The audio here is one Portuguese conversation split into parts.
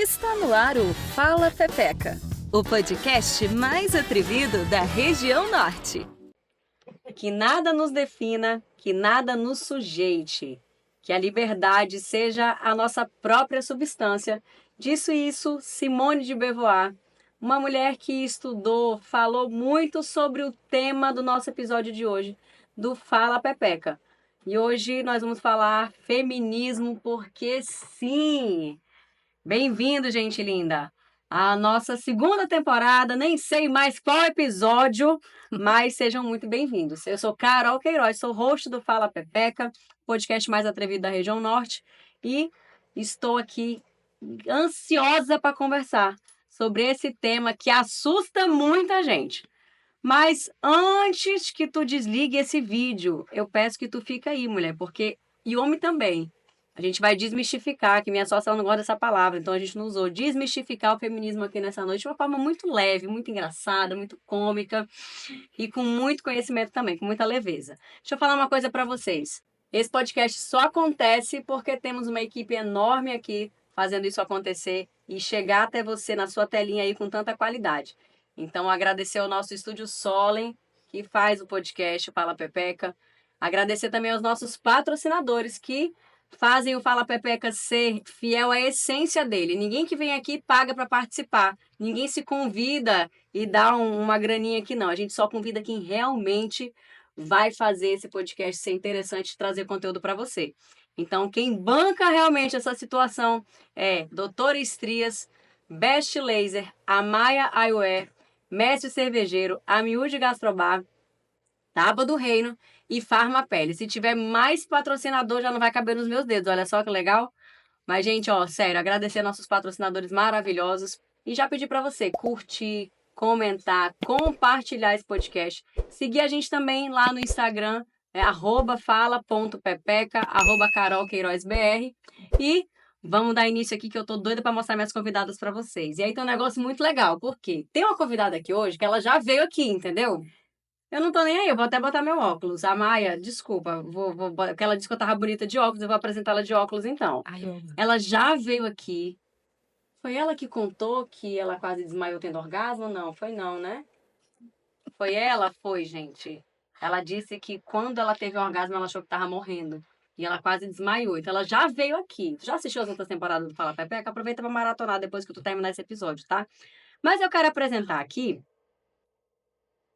Está no ar o Fala Pepeca, o podcast mais atrevido da região norte. Que nada nos defina, que nada nos sujeite, que a liberdade seja a nossa própria substância. Disse isso Simone de Beauvoir, uma mulher que estudou, falou muito sobre o tema do nosso episódio de hoje, do Fala Pepeca. E hoje nós vamos falar feminismo, porque sim! Bem-vindo, gente linda! A nossa segunda temporada, nem sei mais qual episódio, mas sejam muito bem-vindos. Eu sou Carol Queiroz, sou host do Fala Pepeca, podcast mais atrevido da região norte, e estou aqui ansiosa para conversar sobre esse tema que assusta muita gente. Mas antes que tu desligue esse vídeo, eu peço que tu fique aí, mulher, porque... E homem também. A gente vai desmistificar, que minha sócia não gosta dessa palavra, então a gente não usou. Desmistificar o feminismo aqui nessa noite de uma forma muito leve, muito engraçada, muito cômica e com muito conhecimento também, com muita leveza. Deixa eu falar uma coisa para vocês. Esse podcast só acontece porque temos uma equipe enorme aqui fazendo isso acontecer e chegar até você na sua telinha aí com tanta qualidade. Então, agradecer ao nosso estúdio Solen, que faz o podcast, o Fala Pepeca. Agradecer também aos nossos patrocinadores, que fazem o Fala Pepeca ser fiel à essência dele. Ninguém que vem aqui paga para participar. Ninguém se convida e dá uma graninha aqui, não. A gente só convida quem realmente vai fazer esse podcast ser interessante e trazer conteúdo para você. Então, quem banca realmente essa situação é Doutora Estrias, Best Laser, Amaya Eyewear, Mestre Cervejeiro, Amiúde Gastrobar, Tábua do Reino e Farmapele. Se tiver mais patrocinador, já não vai caber nos meus dedos. Olha só que legal. Mas, gente, ó, sério, agradecer nossos patrocinadores maravilhosos. E já pedir para você curtir, comentar, compartilhar esse podcast. Seguir a gente também lá no Instagram, @fala.pepeca, @carolqueirozbr. E vamos dar início aqui que eu tô doida para mostrar minhas convidadas para vocês. E aí tem um negócio muito legal, porque tem uma convidada aqui hoje que ela já veio aqui, entendeu? Eu não tô nem aí, eu vou até botar meu óculos. A Maia, desculpa, porque ela disse que eu tava bonita de óculos, eu vou apresentar ela de óculos então. Ai, eu amo. Ela já veio aqui. Foi ela que contou que ela quase desmaiou tendo orgasmo? Não, foi não, né? Foi ela? Foi, gente. Ela disse que quando ela teve o orgasmo, ela achou que tava morrendo. E ela quase desmaiou. Então ela já veio aqui. Tu já assistiu as outras temporadas do Fala Pepeca? Aproveita pra maratonar depois que tu terminar esse episódio, tá? Mas eu quero apresentar aqui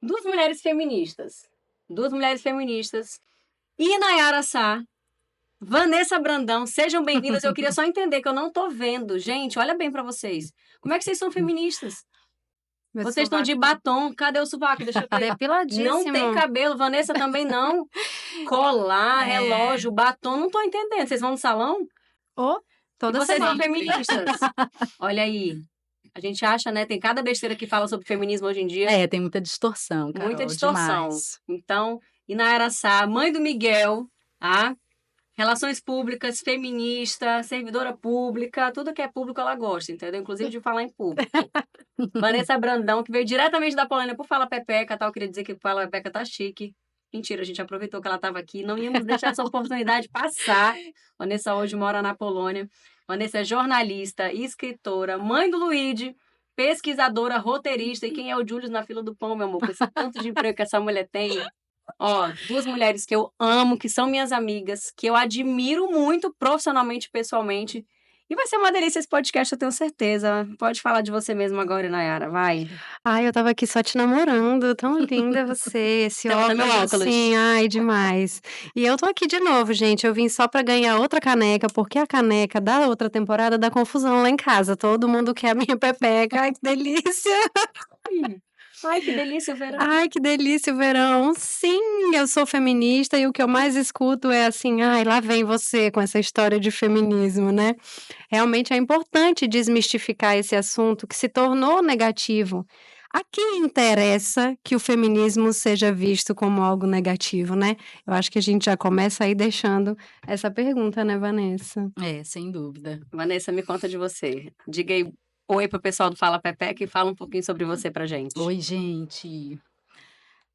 duas mulheres feministas. Duas mulheres feministas. E Nayara Sá, Vanessa Brandão, sejam bem-vindas. Eu queria só entender que eu não tô vendo. Gente, olha bem pra vocês. Como é que vocês são feministas? Meu Vocês estão de sovaco batom. Cadê o sovaco? Deixa eu ver. depiladíssimo. Não tem cabelo. Vanessa também não. Colar, relógio, batom. Não tô entendendo. Vocês vão no salão? Oh, E toda vocês são semana. feministas. Olha aí. A gente acha, né? Tem cada besteira que fala sobre feminismo hoje em dia. Tem muita distorção, Carol. Muita distorção. Demais. Então, Inayara Sá, mãe do Miguel, tá? Relações públicas, feminista, servidora pública, tudo que é público ela gosta, entendeu? Inclusive de falar em público. Vanessa Brandão, que veio diretamente da Polônia por Fala Pepeca, tá? Eu queria dizer que Fala Pepeca tá chique. Mentira, a gente aproveitou que ela estava aqui, não íamos deixar essa oportunidade passar. Vanessa hoje mora na Polônia. Vanessa é jornalista, escritora, mãe do Luigi, pesquisadora, roteirista. E quem é o Júlio na fila do pão, meu amor? Com esse tanto de emprego que essa mulher tem. Ó, duas mulheres que eu amo, que são minhas amigas, que eu admiro muito profissionalmente e pessoalmente. E vai ser uma delícia esse podcast, eu tenho certeza. Pode falar de você mesmo agora, Nayara, vai. Ai, eu tava aqui só te namorando, tão linda você, esse Tá botando óculos meu óculos. assim, ai, demais. E eu tô aqui de novo, gente, eu vim só pra ganhar outra caneca, porque a caneca da outra temporada dá confusão lá em casa, todo mundo quer a minha pepeca, ai, que delícia. Ai, que delícia o verão. Ai, que delícia o verão. Sim, eu sou feminista e o que eu mais escuto é assim, ai, lá vem você com essa história de feminismo, né? Realmente é importante desmistificar esse assunto que se tornou negativo. A quem interessa que o feminismo seja visto como algo negativo, né? Eu acho que a gente já começa aí deixando essa pergunta, né, Vanessa? Sem dúvida. Vanessa, me conta de você. Diga aí oi pro pessoal do Fala Pepeca e fala um pouquinho sobre você pra gente. Oi, gente.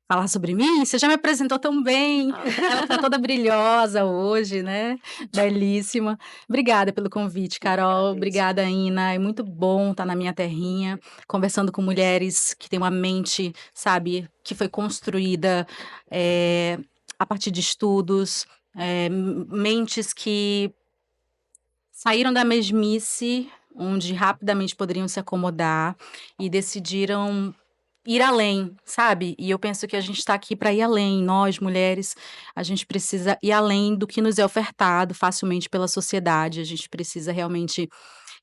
falar sobre mim? Você já me apresentou tão bem. Ela tá toda brilhosa hoje, né? Belíssima. Obrigada pelo convite, Carol. agradeço. Obrigada, Ina. É muito bom estar na minha terrinha, conversando com mulheres que têm uma mente, sabe, que foi construída a partir de estudos, mentes que saíram da mesmice, onde rapidamente poderiam se acomodar e decidiram ir além, sabe? E eu penso que a gente está aqui para ir além. Nós, mulheres, a gente precisa ir além do que nos é ofertado facilmente pela sociedade. A gente precisa realmente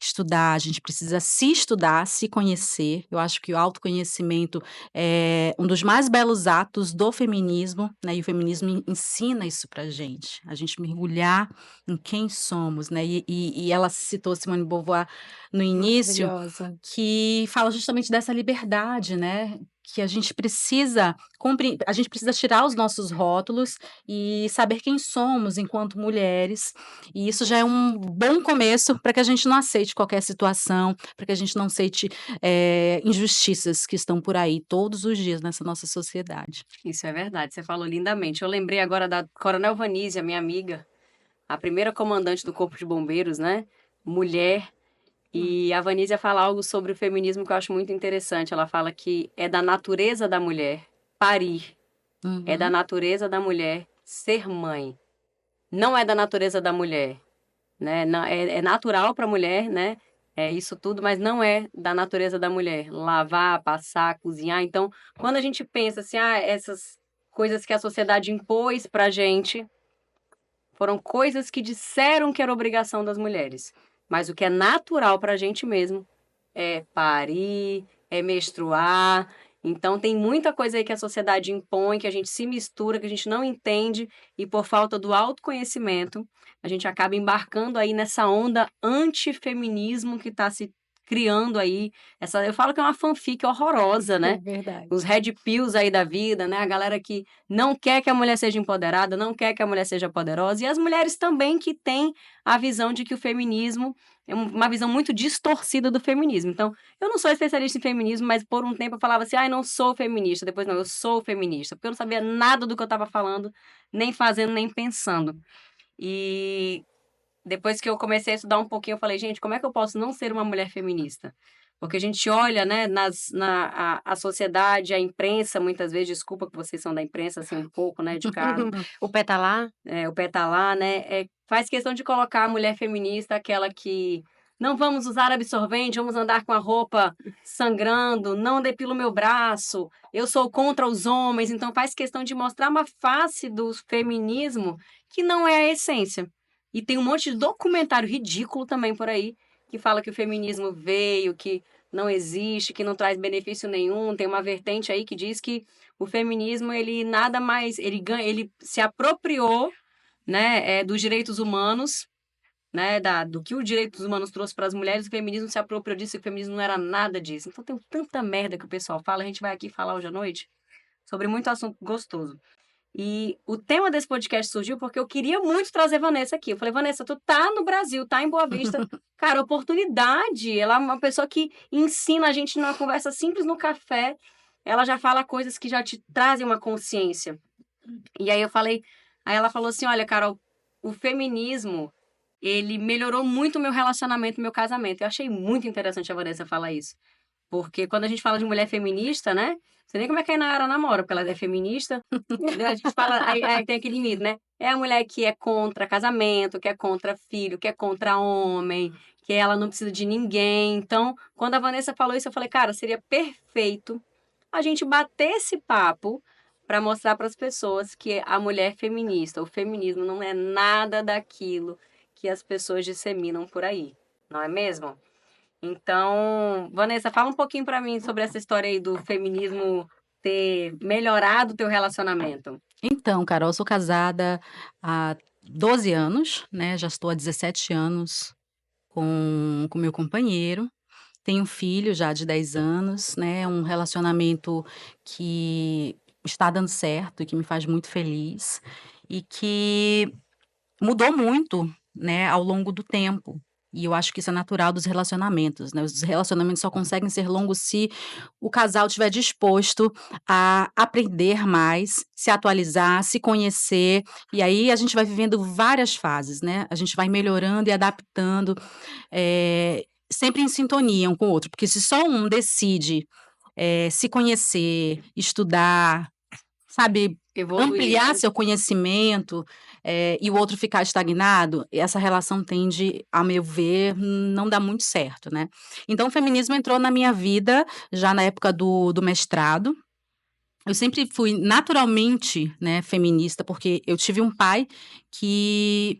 estudar, a gente precisa se estudar, se conhecer. Eu acho que o autoconhecimento é um dos mais belos atos do feminismo, né? E o feminismo ensina isso pra gente. A gente mergulhar em quem somos, né? E ela citou Simone de Beauvoir no início, Maravilhosa. que fala justamente dessa liberdade, né? Que a gente precisa tirar os nossos rótulos e saber quem somos enquanto mulheres. E isso já é um bom começo para que a gente não aceite qualquer situação, para que a gente não aceite injustiças que estão por aí todos os dias nessa nossa sociedade. Isso é verdade, você falou lindamente. Eu lembrei agora da Coronel Vanísia, minha amiga, a primeira comandante do Corpo de Bombeiros, né? Mulher. E a Vanísia fala algo sobre o feminismo que eu acho muito interessante. Ela fala que é da natureza da mulher parir, é da natureza da mulher ser mãe. Não é da natureza da mulher, né? É natural para a mulher, né? É isso tudo, mas não é da natureza da mulher. Lavar, passar, cozinhar. Então, quando a gente pensa assim, essas coisas que a sociedade impôs pra gente foram coisas que disseram que era obrigação das mulheres. Mas o que é natural pra gente mesmo é parir, é menstruar. Então tem muita coisa aí que a sociedade impõe, que a gente se mistura, que a gente não entende, e por falta do autoconhecimento, a gente acaba embarcando aí nessa onda antifeminismo que está se criando aí. Eu falo que é uma fanfic horrorosa, É né? verdade. Os red pills aí da vida, né? A galera que não quer que a mulher seja empoderada, não quer que a mulher seja poderosa, e as mulheres também que têm a visão de que o feminismo é uma visão muito distorcida do feminismo. Então, eu não sou especialista em feminismo, mas por um tempo eu falava assim, não sou feminista. Depois, não, eu sou feminista. Porque eu não sabia nada do que eu estava falando, nem fazendo, nem pensando. E depois que eu comecei a estudar um pouquinho, eu falei, gente, como é que eu posso não ser uma mulher feminista? Porque a gente olha, né, a sociedade, a imprensa, muitas vezes, desculpa que vocês são da imprensa, assim, um pouco, né, de casa, O pé tá lá? o pé tá lá, né, faz questão de colocar a mulher feminista, aquela que não vamos usar absorvente, vamos andar com a roupa sangrando, não depilo meu braço, eu sou contra os homens, então faz questão de mostrar uma face do feminismo que não é a essência. E tem um monte de documentário ridículo também por aí, que fala que o feminismo veio, que não existe, que não traz benefício nenhum. Tem uma vertente aí que diz que o feminismo, ele nada mais, ele se apropriou, né, dos direitos humanos, né, do que os direitos humanos trouxe para as mulheres, o feminismo se apropriou disso, e o feminismo não era nada disso. Então tem tanta merda que o pessoal fala, a gente vai aqui falar hoje à noite sobre muito assunto gostoso. E o tema desse podcast surgiu porque eu queria muito trazer Vanessa aqui. Eu falei, Vanessa, tu tá no Brasil, tá em Boa Vista. Cara, oportunidade. Ela é uma pessoa que ensina a gente numa conversa simples no café. Ela já fala coisas que já te trazem uma consciência. E aí aí ela falou assim, olha, Carol, o feminismo, ele melhorou muito o meu relacionamento, o meu casamento. Eu achei muito interessante a Vanessa falar isso. Porque quando a gente fala de mulher feminista, né? Você nem como é que a Inayara namora, porque ela é feminista. A gente fala, aí tem aquele mito, né? É a mulher que é contra casamento, que é contra filho, que é contra homem, que ela não precisa de ninguém. Então, quando a Vanessa falou isso, eu falei, cara, seria perfeito a gente bater esse papo para mostrar para as pessoas que a mulher feminista, o feminismo não é nada daquilo que as pessoas disseminam por aí, não é mesmo? Então, Vanessa, fala um pouquinho para mim sobre essa história aí do feminismo ter melhorado o teu relacionamento. Então, Carol, eu sou casada há 12 anos, né? Já estou há 17 anos com meu companheiro. Tenho um filho já de 10 anos, né? Um relacionamento que está dando certo e que me faz muito feliz e que mudou muito, né, ao longo do tempo. E eu acho que isso é natural dos relacionamentos, né? Os relacionamentos só conseguem ser longos se o casal estiver disposto a aprender mais, se atualizar, se conhecer. E aí a gente vai vivendo várias fases, né? A gente vai melhorando e adaptando, sempre em sintonia um com o outro. Porque se só um decide se conhecer, estudar, sabe, Evoluir, ampliar né? seu conhecimento, e o outro ficar estagnado, essa relação tende, a meu ver, não dá muito certo, né. Então o feminismo entrou na minha vida já na época do mestrado. Eu sempre fui naturalmente, né, feminista, porque eu tive um pai que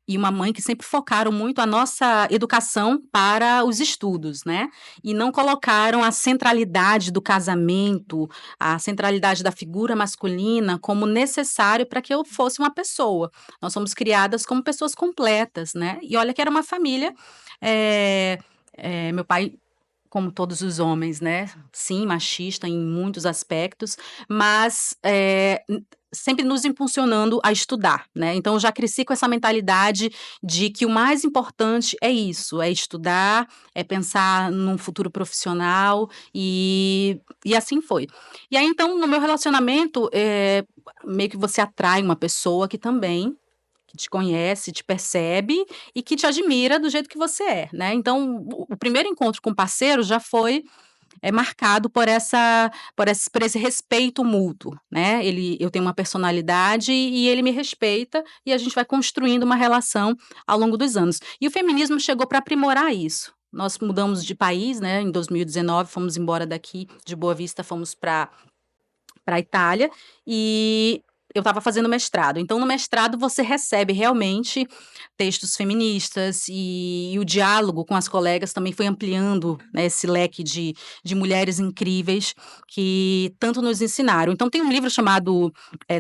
e uma mãe que sempre focaram muito a nossa educação para os estudos, né, e não colocaram a centralidade do casamento, a centralidade da figura masculina como necessário para que eu fosse uma pessoa. Nós somos criadas como pessoas completas, né, e olha que era uma família, meu pai, como todos os homens, né, sim, machista em muitos aspectos, mas, sempre nos impulsionando a estudar, né. Então eu já cresci com essa mentalidade de que o mais importante é isso, é estudar, é pensar num futuro profissional, e assim foi. E aí então no meu relacionamento, meio que você atrai uma pessoa que também que te conhece, te percebe e que te admira do jeito que você é, né. Então o primeiro encontro com o parceiro já foi, marcado por esse respeito mútuo, né. Eu tenho uma personalidade e ele me respeita, e a gente vai construindo uma relação ao longo dos anos. E o feminismo chegou para aprimorar isso. Nós mudamos de país, né, em 2019, fomos embora daqui de Boa Vista, fomos para a Itália, e eu estava fazendo mestrado. Então, no mestrado, você recebe realmente textos feministas, e o diálogo com as colegas também foi ampliando, né, esse leque de mulheres incríveis que tanto nos ensinaram. Então, tem um livro chamado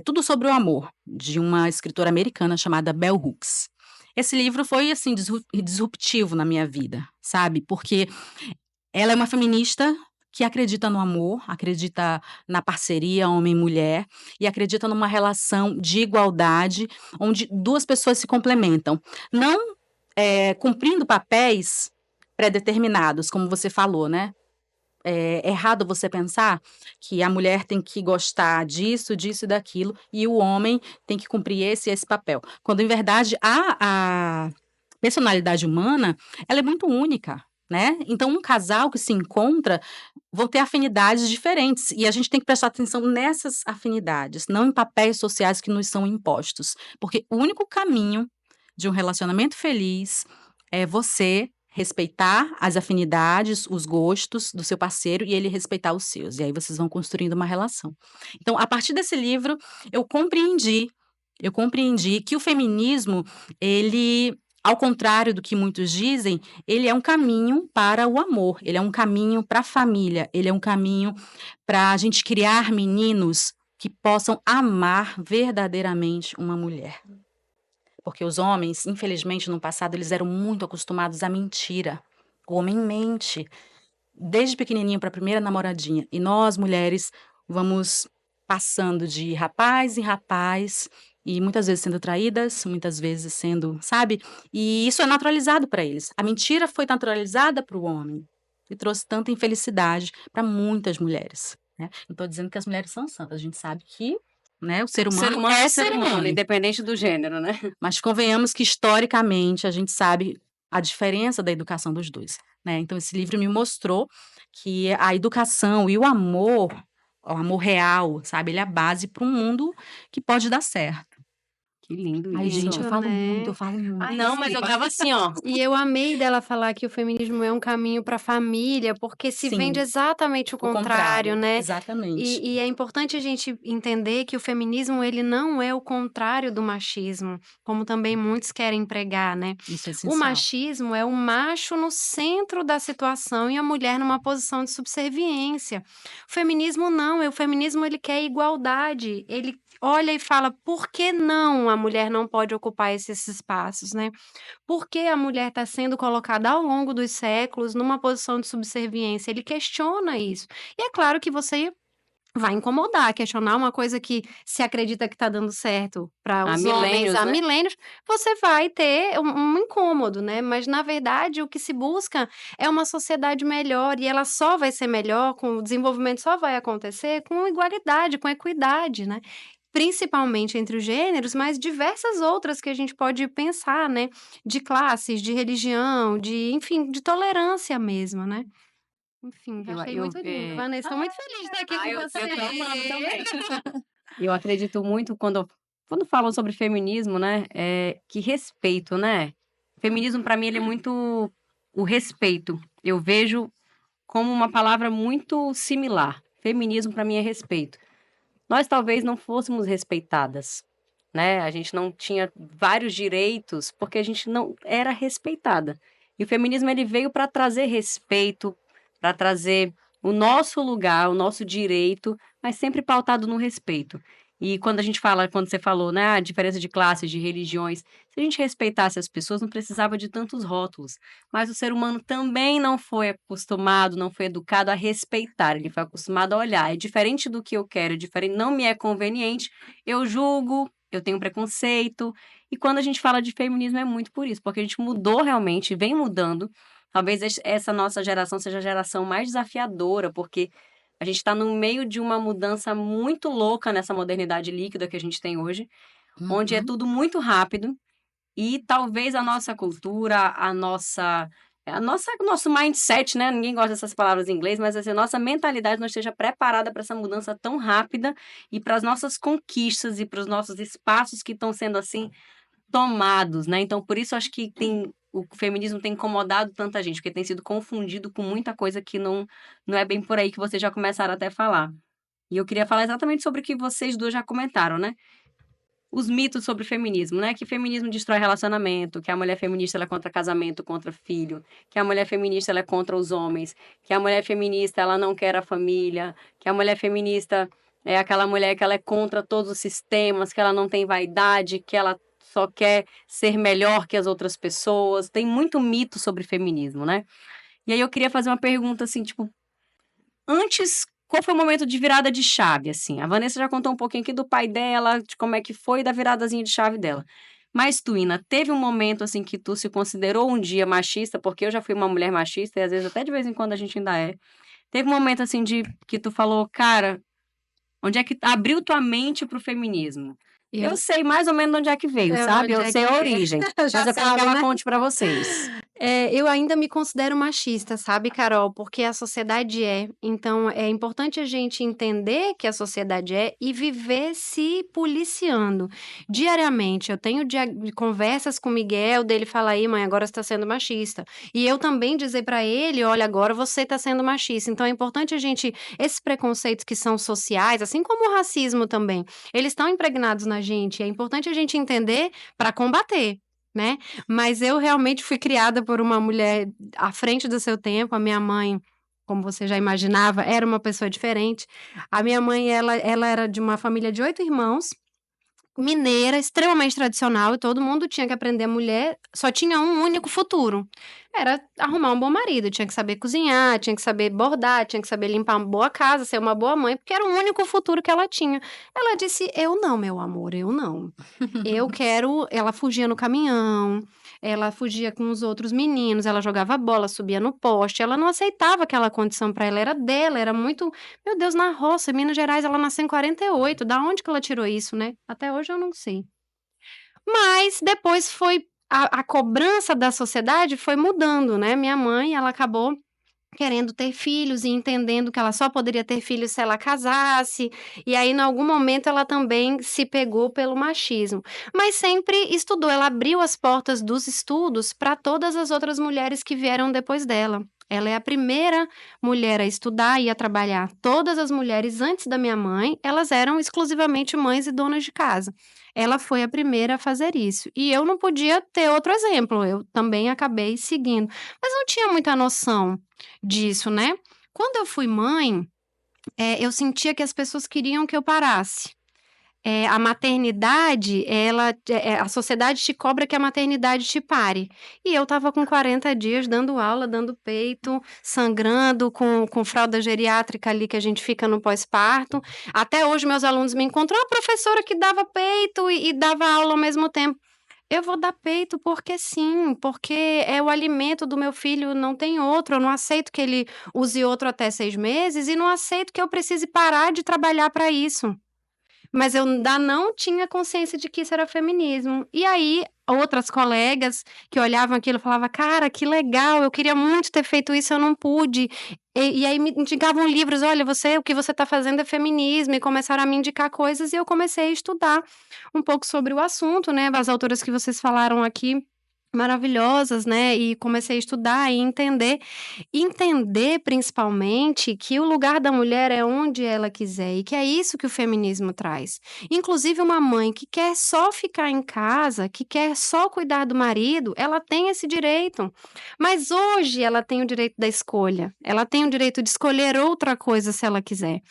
Tudo sobre o Amor, de uma escritora americana chamada Bell Hooks. Esse livro foi, assim, disruptivo na minha vida, sabe? Porque ela é uma feminista que acredita no amor, acredita na parceria homem e mulher, e acredita numa relação de igualdade, onde duas pessoas se complementam. Não, cumprindo papéis pré-determinados, como você falou, né. É errado você pensar que a mulher tem que gostar disso, disso e daquilo, e o homem tem que cumprir esse e esse papel. Quando, em verdade, a personalidade humana, ela é muito única, né. Então um casal que se encontra vão ter afinidades diferentes, e a gente tem que prestar atenção nessas afinidades, não em papéis sociais que nos são impostos, porque o único caminho de um relacionamento feliz é você respeitar as afinidades, os gostos do seu parceiro e ele respeitar os seus, e aí vocês vão construindo uma relação. Então, a partir desse livro, eu compreendi que o feminismo, ele, ao contrário do que muitos dizem, ele é um caminho para o amor, ele é um caminho para a família, ele é um caminho para a gente criar meninos que possam amar verdadeiramente uma mulher. Porque os homens, infelizmente, no passado, eles eram muito acostumados à mentira. O homem mente desde pequenininho para a primeira namoradinha. E nós, mulheres, vamos passando de rapaz em rapaz, e muitas vezes sendo traídas, muitas vezes sendo, sabe? E isso é naturalizado para eles. A mentira foi naturalizada para o homem e trouxe tanta infelicidade para muitas mulheres, né? Não estou dizendo que as mulheres são santas, a gente sabe que, né, o ser O ser humano humano é é ser humano, humano. independente do gênero, né? Mas convenhamos que historicamente a gente sabe a diferença da educação dos dois, né. Então esse livro me mostrou que a educação e o amor real, sabe, ele é a base para um mundo que pode dar certo. Que lindo Ai isso. gente, eu falo muito, né? eu falo muito. Ai, Não, mas eu tava assim, ó. E eu amei dela falar que o feminismo é um caminho para a família, porque se vende Sim, exatamente o o contrário, contrário, né? exatamente. E é importante a gente entender que o feminismo ele não é o contrário do machismo, como também muitos querem pregar, né? Isso é O essencial. machismo é o macho no centro da situação e a mulher numa posição de subserviência. O feminismo não, o feminismo ele quer igualdade, ele olha e fala, por que não a mulher não pode ocupar esses espaços, né? Por que a mulher está sendo colocada ao longo dos séculos numa posição de subserviência? Ele questiona isso. E é claro que você vai incomodar, questionar uma coisa que se acredita que está dando certo para Há os homens milênios, há né? milênios, você vai ter um incômodo, né? Mas, na verdade, o que se busca é uma sociedade melhor e ela só vai ser melhor, com o desenvolvimento só vai acontecer com igualdade, com equidade, né? Principalmente entre os gêneros, mas diversas outras que a gente pode pensar, né? De classes, de religião, enfim, de tolerância mesmo, né? Enfim, Eu, achei eu, muito lindo. é, Vanessa, estou muito feliz de estar aqui com eu você. tô amando também. Eu acredito muito quando falam sobre feminismo, né? Que respeito, né? Feminismo, para mim, ele é muito o respeito. Eu vejo como uma palavra muito similar. Feminismo, para mim, é respeito. Nós talvez não fôssemos respeitadas, né? A gente não tinha vários direitos porque a gente não era respeitada. E o feminismo ele veio para trazer respeito, para trazer o nosso lugar, o nosso direito, mas sempre pautado no respeito. E quando a gente fala, quando você falou, né, a diferença de classes, de religiões, se a gente respeitasse as pessoas, não precisava de tantos rótulos. Mas o ser humano também não foi acostumado, não foi educado a respeitar, ele foi acostumado a olhar. É diferente do que eu quero, é diferente, não me é conveniente, eu julgo, eu tenho preconceito. E quando a gente fala de feminismo é muito por isso, porque a gente mudou realmente, vem mudando. Talvez essa nossa geração seja a geração mais desafiadora, porque a gente está no meio de uma mudança muito louca nessa modernidade líquida que a gente tem hoje, onde é Uhum. tudo muito rápido e talvez a nossa cultura, o nosso mindset, né? Ninguém gosta dessas palavras em inglês, mas assim, a nossa mentalidade não esteja preparada para essa mudança tão rápida e para as nossas conquistas e para os nossos espaços que estão sendo assim tomados, né? Então, por isso acho que o feminismo tem incomodado tanta gente, porque tem sido confundido com muita coisa que não é bem por aí que vocês já começaram até a falar. E eu queria falar exatamente sobre o que vocês duas já comentaram, né? Os mitos sobre o feminismo, né? Que feminismo destrói relacionamento, que a mulher feminista ela é contra casamento, contra filho, que a mulher feminista ela é contra os homens, que a mulher feminista ela não quer a família, que a mulher feminista é aquela mulher que ela é contra todos os sistemas, que ela não tem vaidade, que ela só quer ser melhor que as outras pessoas. Tem muito mito sobre feminismo, né? E aí eu queria fazer uma pergunta assim, tipo, antes, qual foi o momento de virada de chave, assim? A Vanessa já contou um pouquinho aqui do pai dela, de como é que foi, da viradazinha de chave dela. Mas tu, Ina, teve um momento, assim, que tu se considerou um dia machista, porque eu já fui uma mulher machista, e às vezes até de vez em quando a gente ainda é. Teve um momento, assim, de que tu falou, cara, onde é que abriu tua mente pro feminismo? Eu sei mais ou menos de onde é que veio, sabe? Eu Onde é sei que a é? origem, mas Já eu quero que sabe, ela né? conte pra vocês. Eu ainda me considero machista, sabe, Carol? Porque a sociedade é. Então, é importante a gente entender que a sociedade é e viver se policiando diariamente. Eu tenho conversas com o Miguel, dele falar aí, mãe, agora você está sendo machista. E eu também dizer para ele, olha, agora você está sendo machista. Então, é importante a gente, esses preconceitos que são sociais, assim como o racismo também, eles estão impregnados na gente. É importante a gente entender para combater. Né? Mas eu realmente fui criada por uma mulher à frente do seu tempo. A minha mãe, como você já imaginava, era uma pessoa diferente. A minha mãe, ela era de uma família de 8 irmãos, mineira, extremamente tradicional, e todo mundo tinha que aprender a mulher, só tinha um único futuro. Era arrumar um bom marido, tinha que saber cozinhar, tinha que saber bordar, tinha que saber limpar uma boa casa, ser uma boa mãe, porque era o único futuro que ela tinha. Ela disse: "Eu não, meu amor, eu não. Eu quero". Ela fugia no caminhão, ela fugia com os outros meninos, ela jogava bola, subia no poste, ela não aceitava aquela condição para ela, era dela, era muito, meu Deus, na roça, em Minas Gerais, ela nasceu em 48, da onde que ela tirou isso, né? Até hoje eu não sei. Mas depois foi a cobrança da sociedade foi mudando, né? Minha mãe, ela acabou querendo ter filhos e entendendo que ela só poderia ter filhos se ela casasse, e aí em algum momento ela também se pegou pelo machismo, mas sempre estudou, ela abriu as portas dos estudos para todas as outras mulheres que vieram depois dela. Ela é a primeira mulher a estudar e a trabalhar. Todas as mulheres antes da minha mãe, elas eram exclusivamente mães e donas de casa. Ela foi a primeira a fazer isso. E eu não podia ter outro exemplo, eu também acabei seguindo. Mas não tinha muita noção disso, né? Quando eu fui mãe, eu sentia que as pessoas queriam que eu parasse. a maternidade, a sociedade te cobra que a maternidade te pare. E eu estava com 40 dias dando aula, dando peito, sangrando, com fralda geriátrica ali que a gente fica no pós-parto. Até hoje meus alunos me encontram, a professora que dava peito e dava aula ao mesmo tempo. Eu vou dar peito porque sim, porque é o alimento do meu filho, não tem outro. Eu não aceito que ele use outro até 6 meses e não aceito que eu precise parar de trabalhar para isso. Mas eu ainda não tinha consciência de que isso era feminismo. E aí, outras colegas que olhavam aquilo falavam, cara, que legal, eu queria muito ter feito isso, eu não pude. E aí me indicavam livros, olha, o que você está fazendo é feminismo, e começaram a me indicar coisas, e eu comecei a estudar um pouco sobre o assunto, né? As autoras que vocês falaram aqui, maravilhosas, né? E comecei a estudar e entender principalmente que o lugar da mulher é onde ela quiser e que é isso que o feminismo traz. Inclusive uma mãe que quer só ficar em casa, que quer só cuidar do marido, ela tem esse direito. Mas hoje ela tem o direito da escolha. Ela tem o direito de escolher outra coisa se ela quiser.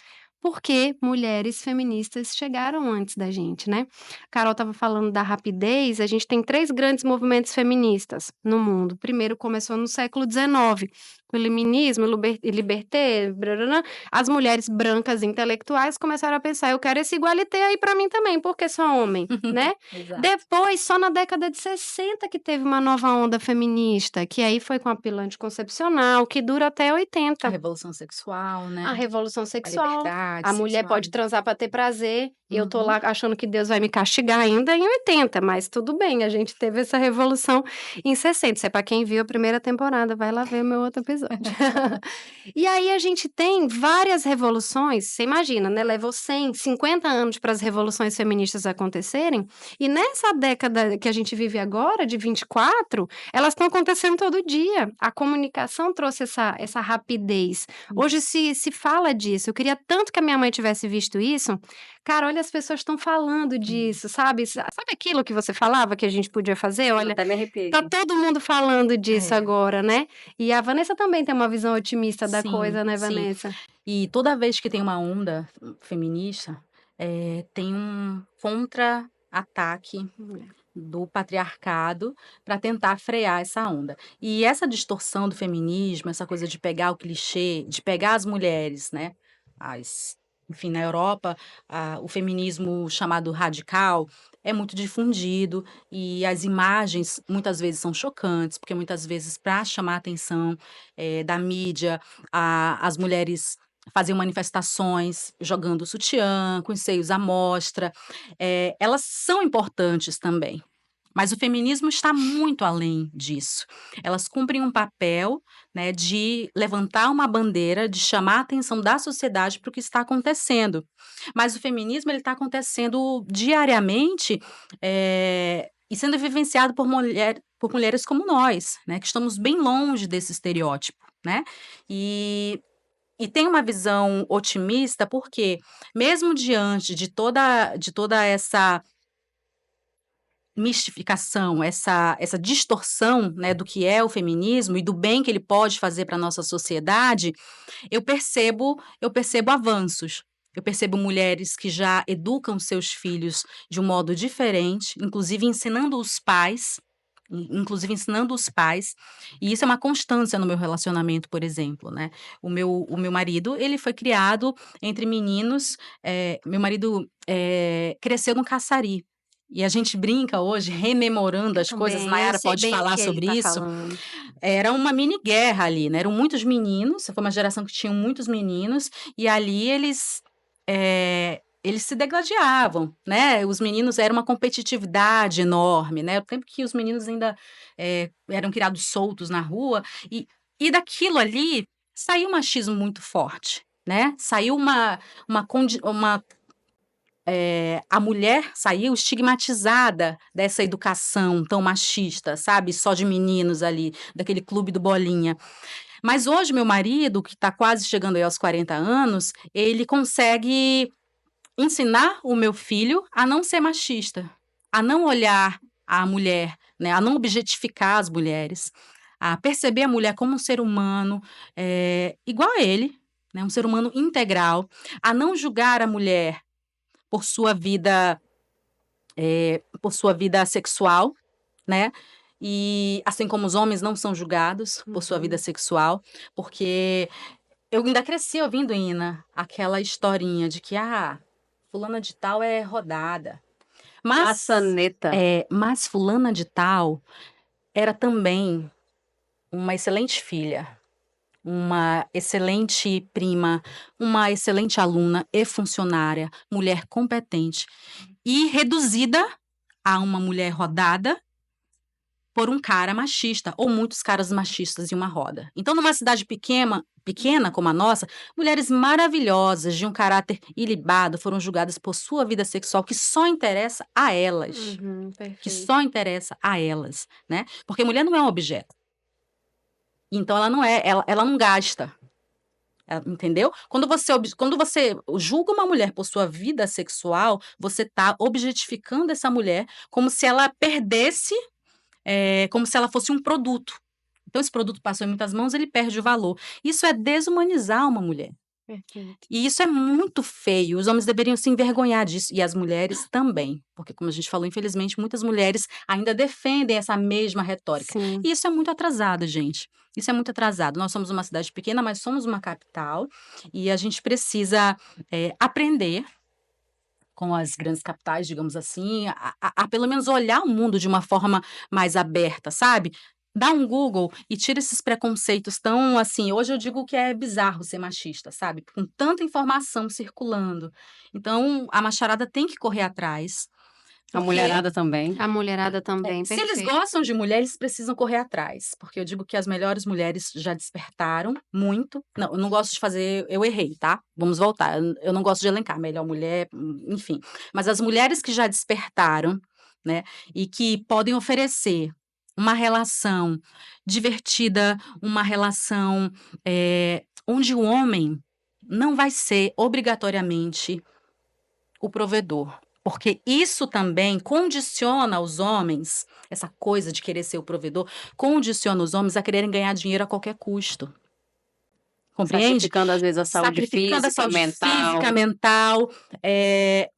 Porque mulheres feministas chegaram antes da gente, né? Carol estava falando da rapidez, a gente tem 3 grandes movimentos feministas no mundo. O primeiro começou no século XIX, o feminismo, liberté, brarana. As mulheres brancas intelectuais começaram a pensar, eu quero esse igualité aí para mim também, porque sou homem, né? Exato. Depois, só na década de 60 que teve uma nova onda feminista, que aí foi com a pílula anticoncepcional, que dura até A 80. revolução sexual, né? A revolução A sexual. liberdade A mulher sexual. pode transar para ter prazer. E eu tô Uhum. lá achando que Deus vai me castigar ainda em 80, mas tudo bem, a gente teve essa revolução em 60. Isso é para quem viu a primeira temporada, vai lá ver o meu outro episódio. E aí a gente tem várias revoluções, você imagina, né? Levou 100, 50 anos para as revoluções feministas acontecerem, e nessa década que a gente vive agora, de 24, elas estão acontecendo todo dia. A comunicação trouxe essa rapidez. Hoje se fala disso. Eu queria tanto que a minha mãe tivesse visto isso. Cara, olha, as pessoas estão falando disso, sabe? Sabe aquilo que você falava que a gente podia fazer? Eu Olha, até me arrepio. tá todo mundo falando disso É. agora, né? E a Vanessa também tem uma visão otimista da Sim, coisa, né, sim. Vanessa? E toda vez que tem uma onda feminista, tem um contra-ataque do patriarcado para tentar frear essa onda. E essa distorção do feminismo, essa coisa de pegar o clichê, de pegar as mulheres, né? Enfim, na Europa, o feminismo chamado radical é muito difundido e as imagens muitas vezes são chocantes, porque muitas vezes, para chamar a atenção da mídia, as mulheres faziam manifestações jogando sutiã, com os seios à mostra. Elas são importantes também. Mas o feminismo está muito além disso. Elas cumprem um papel, né, de levantar uma bandeira, de chamar a atenção da sociedade para o que está acontecendo. Mas o feminismo está acontecendo diariamente e sendo vivenciado por mulheres como nós, né, que estamos bem longe desse estereótipo, né? E tem uma visão otimista porque, mesmo diante de toda essa mistificação, essa distorção, né, do que é o feminismo e do bem que ele pode fazer para a nossa sociedade, eu percebo avanços. Eu percebo mulheres que já educam seus filhos de um modo diferente, inclusive ensinando os pais, e isso é uma constância no meu relacionamento, por exemplo, né? O meu marido, ele foi criado entre meninos, meu marido cresceu no Caçari. E a gente brinca hoje, rememorando as coisas, Também, eu Nayara sei pode bem o falar que ele sobre tá isso. falando. Era uma mini guerra ali, né? Eram muitos meninos, foi uma geração que tinha muitos meninos, e ali eles se degladiavam, né? Os meninos, era uma competitividade enorme, né? O tempo que os meninos ainda eram criados soltos na rua, e daquilo ali saiu um machismo muito forte, né? Saiu a mulher saiu estigmatizada dessa educação tão machista, sabe? Só de meninos ali, daquele clube do Bolinha. Mas hoje, meu marido, que está quase chegando aí aos 40 anos, ele consegue ensinar o meu filho a não ser machista, a não olhar a mulher, né? A não objetificar as mulheres, a perceber a mulher como um ser humano igual a ele, né? Um ser humano integral, a não julgar a mulher por sua vida, por sua vida sexual, né? E assim como os homens não são julgados por sua vida sexual, porque eu ainda cresci ouvindo, Ina, aquela historinha de que, fulana de tal é rodada. Maçaneta. Mas fulana de tal era também uma excelente filha, uma excelente prima, uma excelente aluna e funcionária, mulher competente e reduzida a uma mulher rodada por um cara machista, ou muitos caras machistas em uma roda. Então, numa cidade pequena como a nossa, mulheres maravilhosas, de um caráter ilibado, foram julgadas por sua vida sexual, que só interessa a elas. Que Perfeito. só interessa a elas, né? Porque mulher não é um objeto. Então, ela não gasta. Entendeu? Quando você julga uma mulher por sua vida sexual, você está objetificando essa mulher como se ela perdesse, como se ela fosse um produto. Então, esse produto passou em muitas mãos, ele perde o valor. Isso é desumanizar uma mulher. Perfeito. E isso é muito feio. Os homens deveriam se envergonhar disso, e as mulheres também. Porque, como a gente falou, infelizmente, muitas mulheres ainda defendem essa mesma retórica. Sim. E isso é muito atrasado, gente. Isso é muito atrasado. Nós somos uma cidade pequena, mas somos uma capital. E a gente precisa aprender com as grandes capitais, digamos assim, a pelo menos olhar o mundo de uma forma mais aberta, sabe? Dá um Google e tira esses preconceitos tão assim. Hoje eu digo que é bizarro ser machista, sabe? Com tanta informação circulando. Então, a macharada tem que correr atrás. A mulherada também. A mulherada também, Se eles perfeito. gostam de mulheres, eles precisam correr atrás. Porque eu digo que as melhores mulheres já despertaram muito. Não, eu não gosto de fazer. Eu errei, tá? Vamos voltar. Eu não gosto de elencar melhor mulher, enfim. Mas as mulheres que já despertaram, né? E que podem oferecer uma relação divertida, uma relação onde o homem não vai ser obrigatoriamente o provedor. Porque isso também condiciona os homens, essa coisa de querer ser o provedor, condiciona os homens a quererem ganhar dinheiro a qualquer custo. Compreende? Sacrificando, às vezes, a saúde Sacrificando física, a saúde mental. física, mental,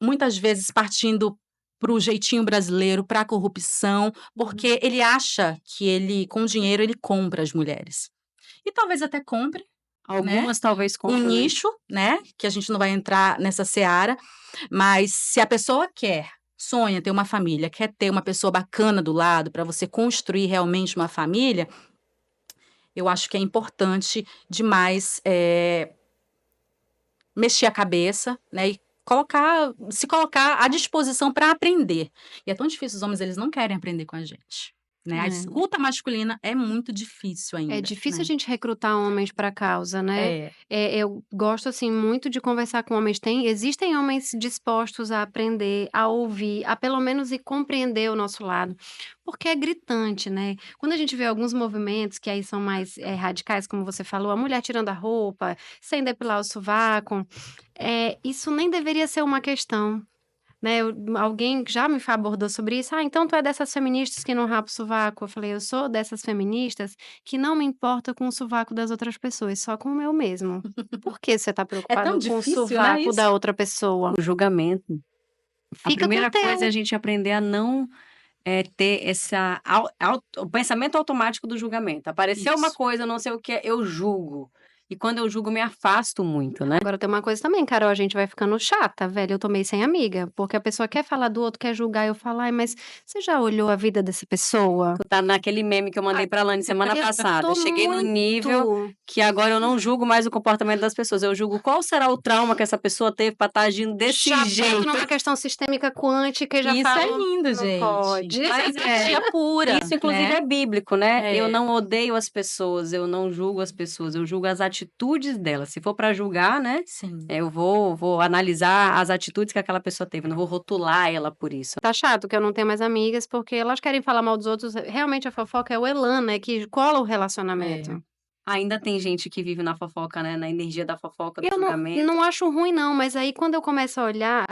muitas vezes partindo para o jeitinho brasileiro, para a corrupção, porque ele acha que ele, com dinheiro, ele compra as mulheres. E talvez até compre, Algumas talvez um comprem, né? nicho, né? Que a gente não vai entrar nessa seara, mas se a pessoa sonha ter uma família, quer ter uma pessoa bacana do lado para você construir realmente uma família, eu acho que é importante demais mexer a cabeça, né? E se colocar à disposição para aprender. E é tão difícil, os homens, eles não querem aprender com a gente. Né? A escuta masculina é muito difícil ainda. É difícil né? a gente recrutar homens para a causa, né? Eu gosto, assim, muito de conversar com homens. Existem homens dispostos a aprender, a ouvir, a pelo menos e compreender o nosso lado. Porque é gritante, né? Quando a gente vê alguns movimentos que aí são mais radicais, como você falou, a mulher tirando a roupa, sem depilar o sovaco, isso nem deveria ser uma questão. Né, alguém já me abordou sobre isso. Então tu é dessas feministas que não rapa o sovaco? Eu falei, eu sou dessas feministas que não me importa com o sovaco das outras pessoas, só com o meu mesmo. Por que você tá preocupado com difícil, o sovaco né, da outra pessoa? O julgamento. A Fica primeira com o teu. coisa é a gente aprender a não ter o pensamento automático do julgamento. Apareceu uma Isso. coisa, não sei o que, eu julgo. E quando eu julgo, me afasto muito, né? Agora tem uma coisa também, Carol, a gente vai ficando chata, velho. Eu tô meio sem amiga, porque a pessoa quer falar do outro, quer julgar, eu falo, mas você já olhou a vida dessa pessoa? Tá naquele meme que eu mandei pra Lani semana passada. tô Cheguei no muito- nível que agora eu não julgo mais o comportamento das pessoas. Eu julgo qual será o trauma que essa pessoa teve pra estar agindo desse Chato jeito. numa questão sistêmica quântica e já Isso fala, é lindo, não gente. pode. Mas Mas é energia pura. Isso, inclusive, né? é bíblico, né? É. Eu não odeio as pessoas, eu não julgo as pessoas, eu julgo as atitudes delas. Se for pra julgar, né? Sim. Eu vou analisar as atitudes que aquela pessoa teve, não vou rotular ela por isso. Tá chato que eu não tenho mais amigas, porque elas querem falar mal dos outros. Realmente a fofoca é o elan, né? Que cola o relacionamento. Ainda tem gente que vive na fofoca, né? Na energia da fofoca, do Eu julgamento. não acho ruim, não, mas aí quando eu começo a olhar,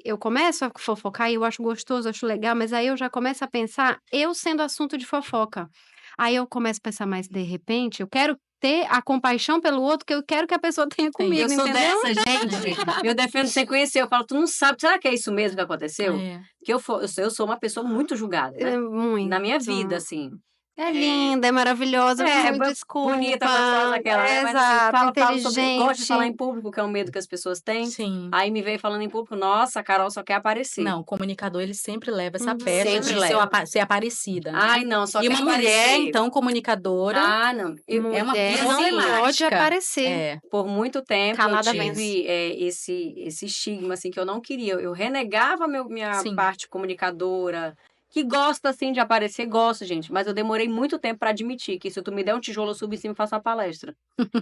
eu começo a fofocar e eu acho gostoso, acho legal, mas aí eu já começo a pensar, eu sendo assunto de fofoca. Aí eu começo a pensar, mas de repente, eu quero ter a compaixão pelo outro que eu quero que a pessoa tenha comigo, Eu sou entendeu? dessa, gente. Eu defendo sem conhecer. Eu falo, tu não sabe, será que é isso mesmo que aconteceu? É. Que eu sou uma pessoa muito julgada, né? Muito. Na minha vida, assim. É linda, é maravilhosa, desculpa. Bonita, gostosa aquela, né? Mas assim, Exato, fala sobre. Gosta de falar em inteligente. público, que é um medo que as pessoas têm. Sim. Aí me veio falando em público, nossa, a Carol só quer aparecer. Não, o comunicador, ele sempre leva essa Uhum. peça Sempre de leva. ser aparecida, né? Ai, não, só E quer uma mulher, aparecer. então, comunicadora, Ah, não. é uma Mulher visão não emblemática. pode aparecer. É, Por muito tempo eu Caladamente. tive esse estigma, assim, que eu não queria. Eu renegava minha Sim. parte comunicadora, que gosta, assim, de aparecer, gosto, gente. Mas eu demorei muito tempo para admitir que se tu me der um tijolo, eu subo em cima e faço uma palestra.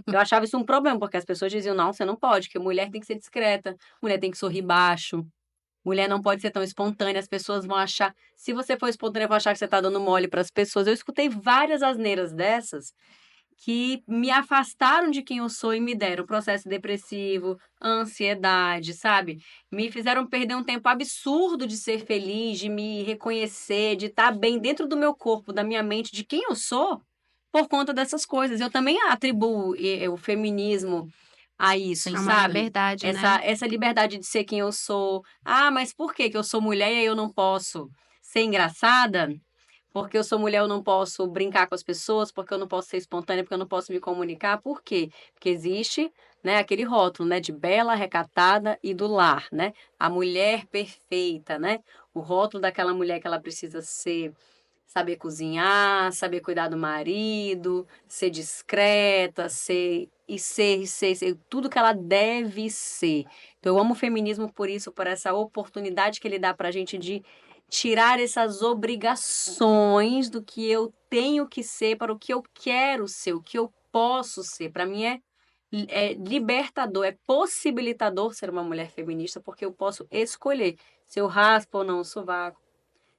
Eu achava isso um problema, porque as pessoas diziam, não, você não pode, porque mulher tem que ser discreta, mulher tem que sorrir baixo, mulher não pode ser tão espontânea, as pessoas vão achar... Se você for espontânea, vão achar que você tá dando mole para as pessoas. Eu escutei várias asneiras dessas, que me afastaram de quem eu sou e me deram processo depressivo, ansiedade, sabe? Me fizeram perder um tempo absurdo de ser feliz, de me reconhecer, de estar bem dentro do meu corpo, da minha mente, de quem eu sou, por conta dessas coisas. Eu também atribuo o feminismo a isso, Sim, É uma sabe? liberdade, né? Essa liberdade de ser quem eu sou. Ah, mas por que eu sou mulher e aí eu não posso ser engraçada? Porque eu sou mulher, eu não posso brincar com as pessoas, porque eu não posso ser espontânea, porque eu não posso me comunicar. Por quê? Porque existe, né, aquele rótulo, né, de bela, recatada e do lar, né? A mulher perfeita, né? O rótulo daquela mulher que ela precisa ser, saber cozinhar, saber cuidar do marido, ser discreta, ser tudo que ela deve ser. Então, eu amo o feminismo por isso, por essa oportunidade que ele dá pra gente de tirar essas obrigações do que eu tenho que ser para o que eu quero ser, o que eu posso ser. Para mim é libertador, é possibilitador ser uma mulher feminista, porque eu posso escolher se eu raspo ou não o sovaco,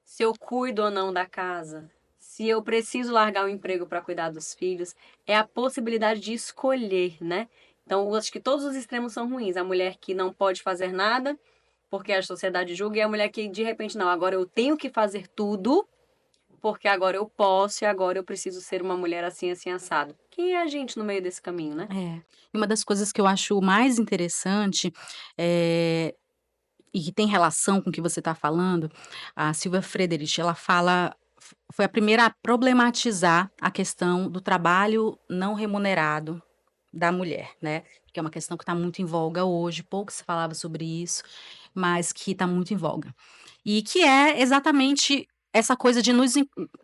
se eu cuido ou não da casa, se eu preciso largar o emprego para cuidar dos filhos. É a possibilidade de escolher, né? Então, eu acho que todos os extremos são ruins. A mulher que não pode fazer nada porque a sociedade julga, e a mulher que de repente não, agora eu tenho que fazer tudo, porque agora eu posso e agora eu preciso ser uma mulher assim, assim, assado. Quem é a gente no meio desse caminho, né? é. E uma das coisas que eu acho mais interessante, e que tem relação com o que você está falando, a Silvia Friedrich, ela fala, foi a primeira a problematizar a questão do trabalho não remunerado da mulher, né? Que é uma questão que está muito em voga hoje, pouco se falava sobre isso, mas que está muito em voga. E que é exatamente essa coisa de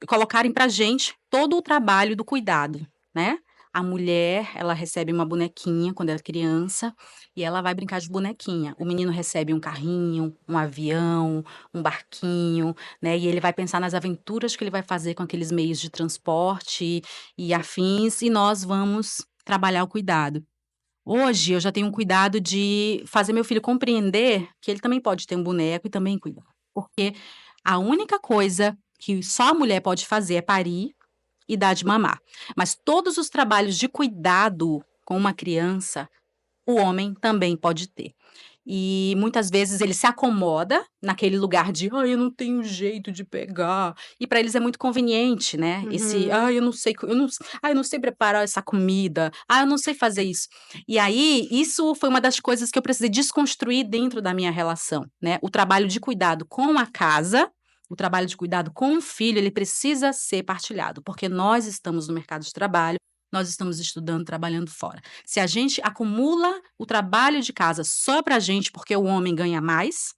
colocarem pra gente todo o trabalho do cuidado, né? A mulher, ela recebe uma bonequinha quando é criança e ela vai brincar de bonequinha. O menino recebe um carrinho, um avião, um barquinho, né? E ele vai pensar nas aventuras que ele vai fazer com aqueles meios de transporte e afins, e nós vamos trabalhar o cuidado. Hoje eu já tenho um cuidado de fazer meu filho compreender que ele também pode ter um boneco e também cuidar. Porque a única coisa que só a mulher pode fazer é parir e dar de mamar. Mas todos os trabalhos de cuidado com uma criança, o homem também pode ter. E muitas vezes ele se acomoda naquele lugar de, ai, eu não tenho jeito de pegar. E para eles é muito conveniente, né? Esse, ai, eu não sei, eu não sei preparar essa comida. Ah, eu não sei fazer isso. E aí, isso foi uma das coisas que eu precisei desconstruir dentro da minha relação, né? O trabalho de cuidado com a casa, o trabalho de cuidado com o filho, ele precisa ser partilhado, porque nós estamos no mercado de trabalho, nós estamos estudando, trabalhando fora. Se a gente acumula o trabalho de casa só pra gente, porque o homem ganha mais,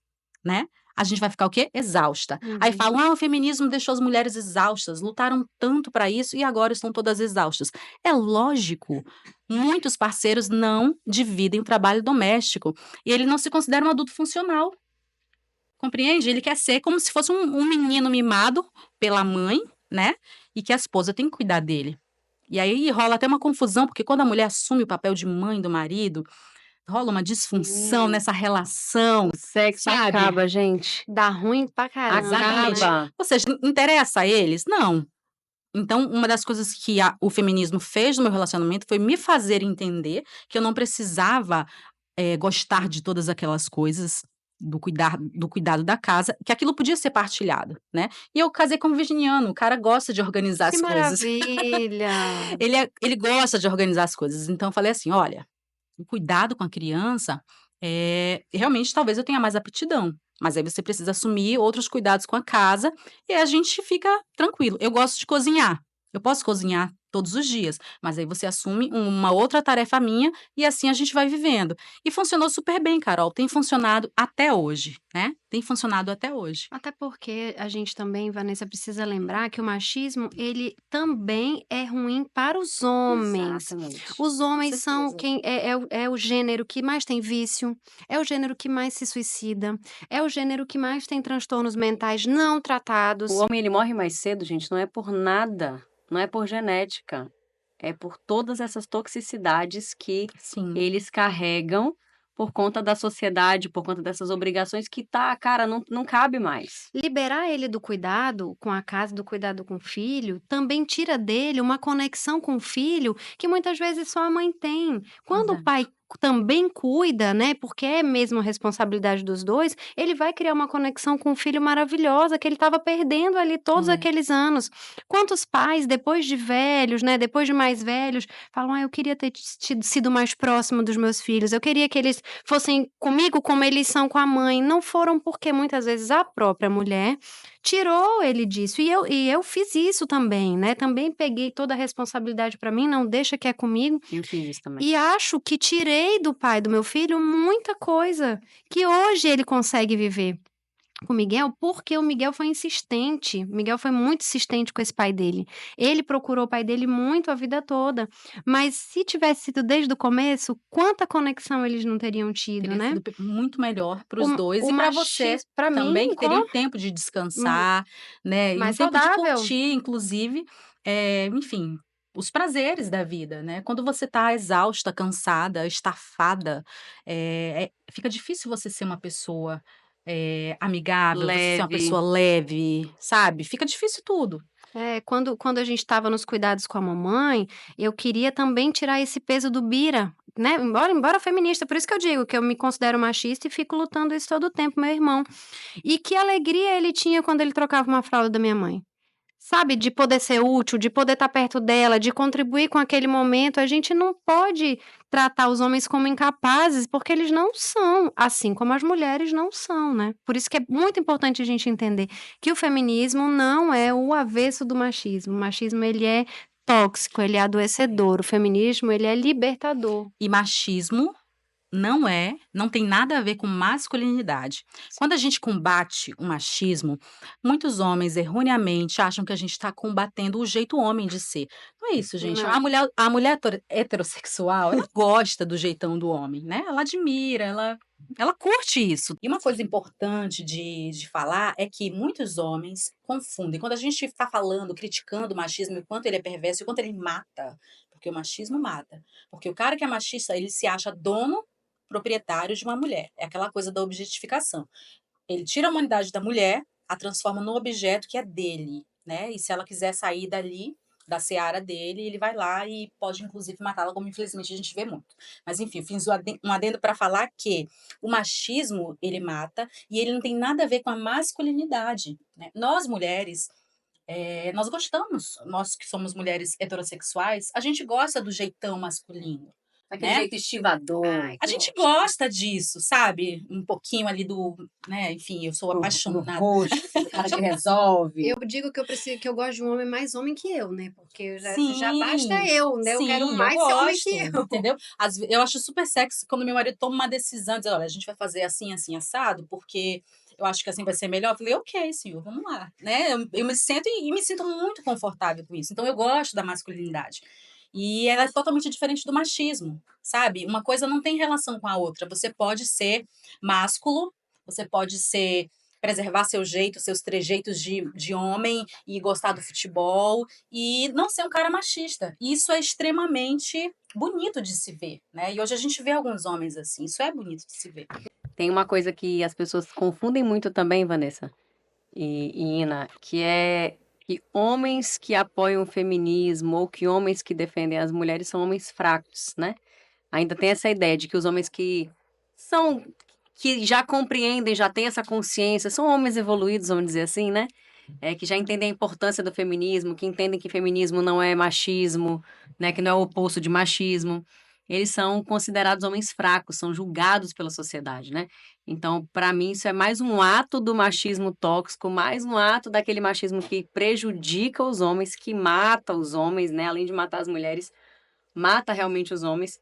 né? A gente vai ficar o quê? Exausta. Aí falam, o feminismo deixou as mulheres exaustas, lutaram tanto pra isso e agora estão todas exaustas. É lógico, muitos parceiros não dividem o trabalho doméstico e ele não se considera um adulto funcional. Compreende? Ele quer ser como se fosse um menino mimado pela mãe, né? E que a esposa tem que cuidar dele. E aí rola até uma confusão, porque quando a mulher assume o papel de mãe do marido, rola uma disfunção nessa relação. O sexo Sabe? acaba, gente. Dá ruim pra caramba. Exatamente. Acaba. Ou seja, interessa a eles? Não. Então, uma das coisas que o feminismo fez no meu relacionamento foi me fazer entender que eu não precisava gostar de todas aquelas coisas, do cuidado da casa, que aquilo podia ser partilhado, né? E eu casei com um virginiano, o cara gosta de organizar Que as coisas. maravilha! Ele gosta de organizar as coisas. Então eu falei assim: olha, o cuidado com a criança, realmente talvez eu tenha mais aptidão, mas aí você precisa assumir outros cuidados com a casa e a gente fica tranquilo. Eu gosto de cozinhar. Eu posso cozinhar todos os dias, mas aí você assume uma outra tarefa minha e assim a gente vai vivendo. E funcionou super bem, Carol. Tem funcionado até hoje, né? Tem funcionado até hoje. Até porque a gente também, Vanessa, precisa lembrar que o machismo, ele também é ruim para os homens. Exatamente. Os homens Com são certeza. é o gênero que mais tem vício, é o gênero que mais se suicida, é o gênero que mais tem transtornos mentais não tratados. O homem, ele morre mais cedo, gente, não é por nada, não é por genética, é por todas essas toxicidades que Sim. eles carregam por conta da sociedade, por conta dessas obrigações que cara, não cabe mais. Liberar ele do cuidado com a casa, do cuidado com o filho, também tira dele uma conexão com o filho que muitas vezes só a mãe tem. Quando o Exato. pai também cuida, né, porque é mesmo a responsabilidade dos dois, ele vai criar uma conexão com o filho maravilhosa que ele estava perdendo ali todos É. aqueles anos. Quantos pais, depois de velhos, né, depois de mais velhos, falam: eu queria ter sido mais próximo dos meus filhos, eu queria que eles fossem comigo como eles são com a mãe. Não foram porque muitas vezes a própria mulher tirou ele disso. E eu fiz isso também, né? Também peguei toda a responsabilidade para mim, não deixa que é comigo. Eu fiz isso também. E acho que tirei do pai do meu filho muita coisa que hoje ele consegue viver com o Miguel, porque o Miguel foi insistente. O Miguel foi muito insistente com esse pai dele. Ele procurou o pai dele muito a vida toda. Mas se tivesse sido desde o começo, quanta conexão eles não teriam tido, Teria né? sido muito melhor para os O, dois o e para você machismo, para também, mim, que teria um tempo de descansar, né? E um mais tempo de saudável. curtir, inclusive, enfim, os prazeres da vida, né? Quando você tá exausta, cansada, estafada, fica difícil você ser uma pessoa amigável, você ser uma Leve. pessoa leve, sabe? Fica difícil tudo. Quando a gente estava nos cuidados com a mamãe, eu queria também tirar esse peso do Bira, né? Embora feminista, por isso que eu digo que eu me considero machista e fico lutando isso todo o tempo, meu irmão. E que alegria ele tinha quando ele trocava uma fralda da minha mãe. Sabe, de poder ser útil, de poder estar perto dela, de contribuir com aquele momento. A gente não pode tratar os homens como incapazes, porque eles não são, assim como as mulheres não são, né? Por isso que é muito importante a gente entender que o feminismo não é o avesso do machismo. O machismo, ele é tóxico, ele é adoecedor. O feminismo, ele é libertador. E machismo não tem nada a ver com masculinidade. Quando a gente combate o machismo, muitos homens erroneamente acham que a gente está combatendo o jeito homem de ser. Não é isso, gente. Não. A mulher heterossexual, ela gosta do jeitão do homem, né? Ela admira, ela curte isso. E uma coisa importante de falar é que muitos homens confundem. Quando a gente está falando, criticando o machismo, o quanto ele é perverso, o quanto ele mata. Porque o machismo mata. Porque o cara que é machista, ele se acha dono proprietário de uma mulher. É aquela coisa da objetificação. Ele tira a humanidade da mulher, a transforma no objeto que é dele, né? E se ela quiser sair dali, da seara dele, ele vai lá e pode, inclusive, matá-la, como infelizmente a gente vê muito. Mas, enfim, fiz um adendo para falar que o machismo, ele mata e ele não tem nada a ver com a masculinidade, né? Nós, mulheres, nós gostamos, nós que somos mulheres heterossexuais, a gente gosta do jeitão masculino. Aquele Né? jeito estivador. A gente gosta disso, sabe? Um pouquinho ali né? Enfim, eu sou apaixonada. Roxo, o cara que resolve. Eu digo que eu gosto de um homem mais homem que eu, né? Porque já Sim, basta eu, né? Eu sim, quero mais ser homem gosto, que eu. entendeu? Eu acho super sexy quando meu marido toma uma decisão, diz, olha, a gente vai fazer assim, assim, assado, porque eu acho que assim vai ser melhor. Eu falei, ok, senhor, vamos lá, né? Eu me sinto e me sinto muito confortável com isso. Então, eu gosto da masculinidade. E ela é totalmente diferente do machismo, sabe? Uma coisa não tem relação com a outra. Você pode ser másculo, você pode preservar seu jeito, seus trejeitos de homem e gostar do futebol e não ser um cara machista. E isso é extremamente bonito de se ver, né? E hoje a gente vê alguns homens assim. Isso é bonito de se ver. Tem uma coisa que as pessoas confundem muito também, Vanessa e Ina, que é que homens que apoiam o feminismo ou que homens que defendem as mulheres são homens fracos, né? Ainda tem essa ideia de que os homens que que já compreendem, já têm essa consciência, são homens evoluídos, vamos dizer assim, né? Que já entendem a importância do feminismo, que entendem que feminismo não é machismo, né? Que não é o oposto de machismo. Eles são considerados homens fracos, são julgados pela sociedade, né? Então, para mim, isso é mais um ato do machismo tóxico, mais um ato daquele machismo que prejudica os homens, que mata os homens, né? Além de matar as mulheres, mata realmente os homens.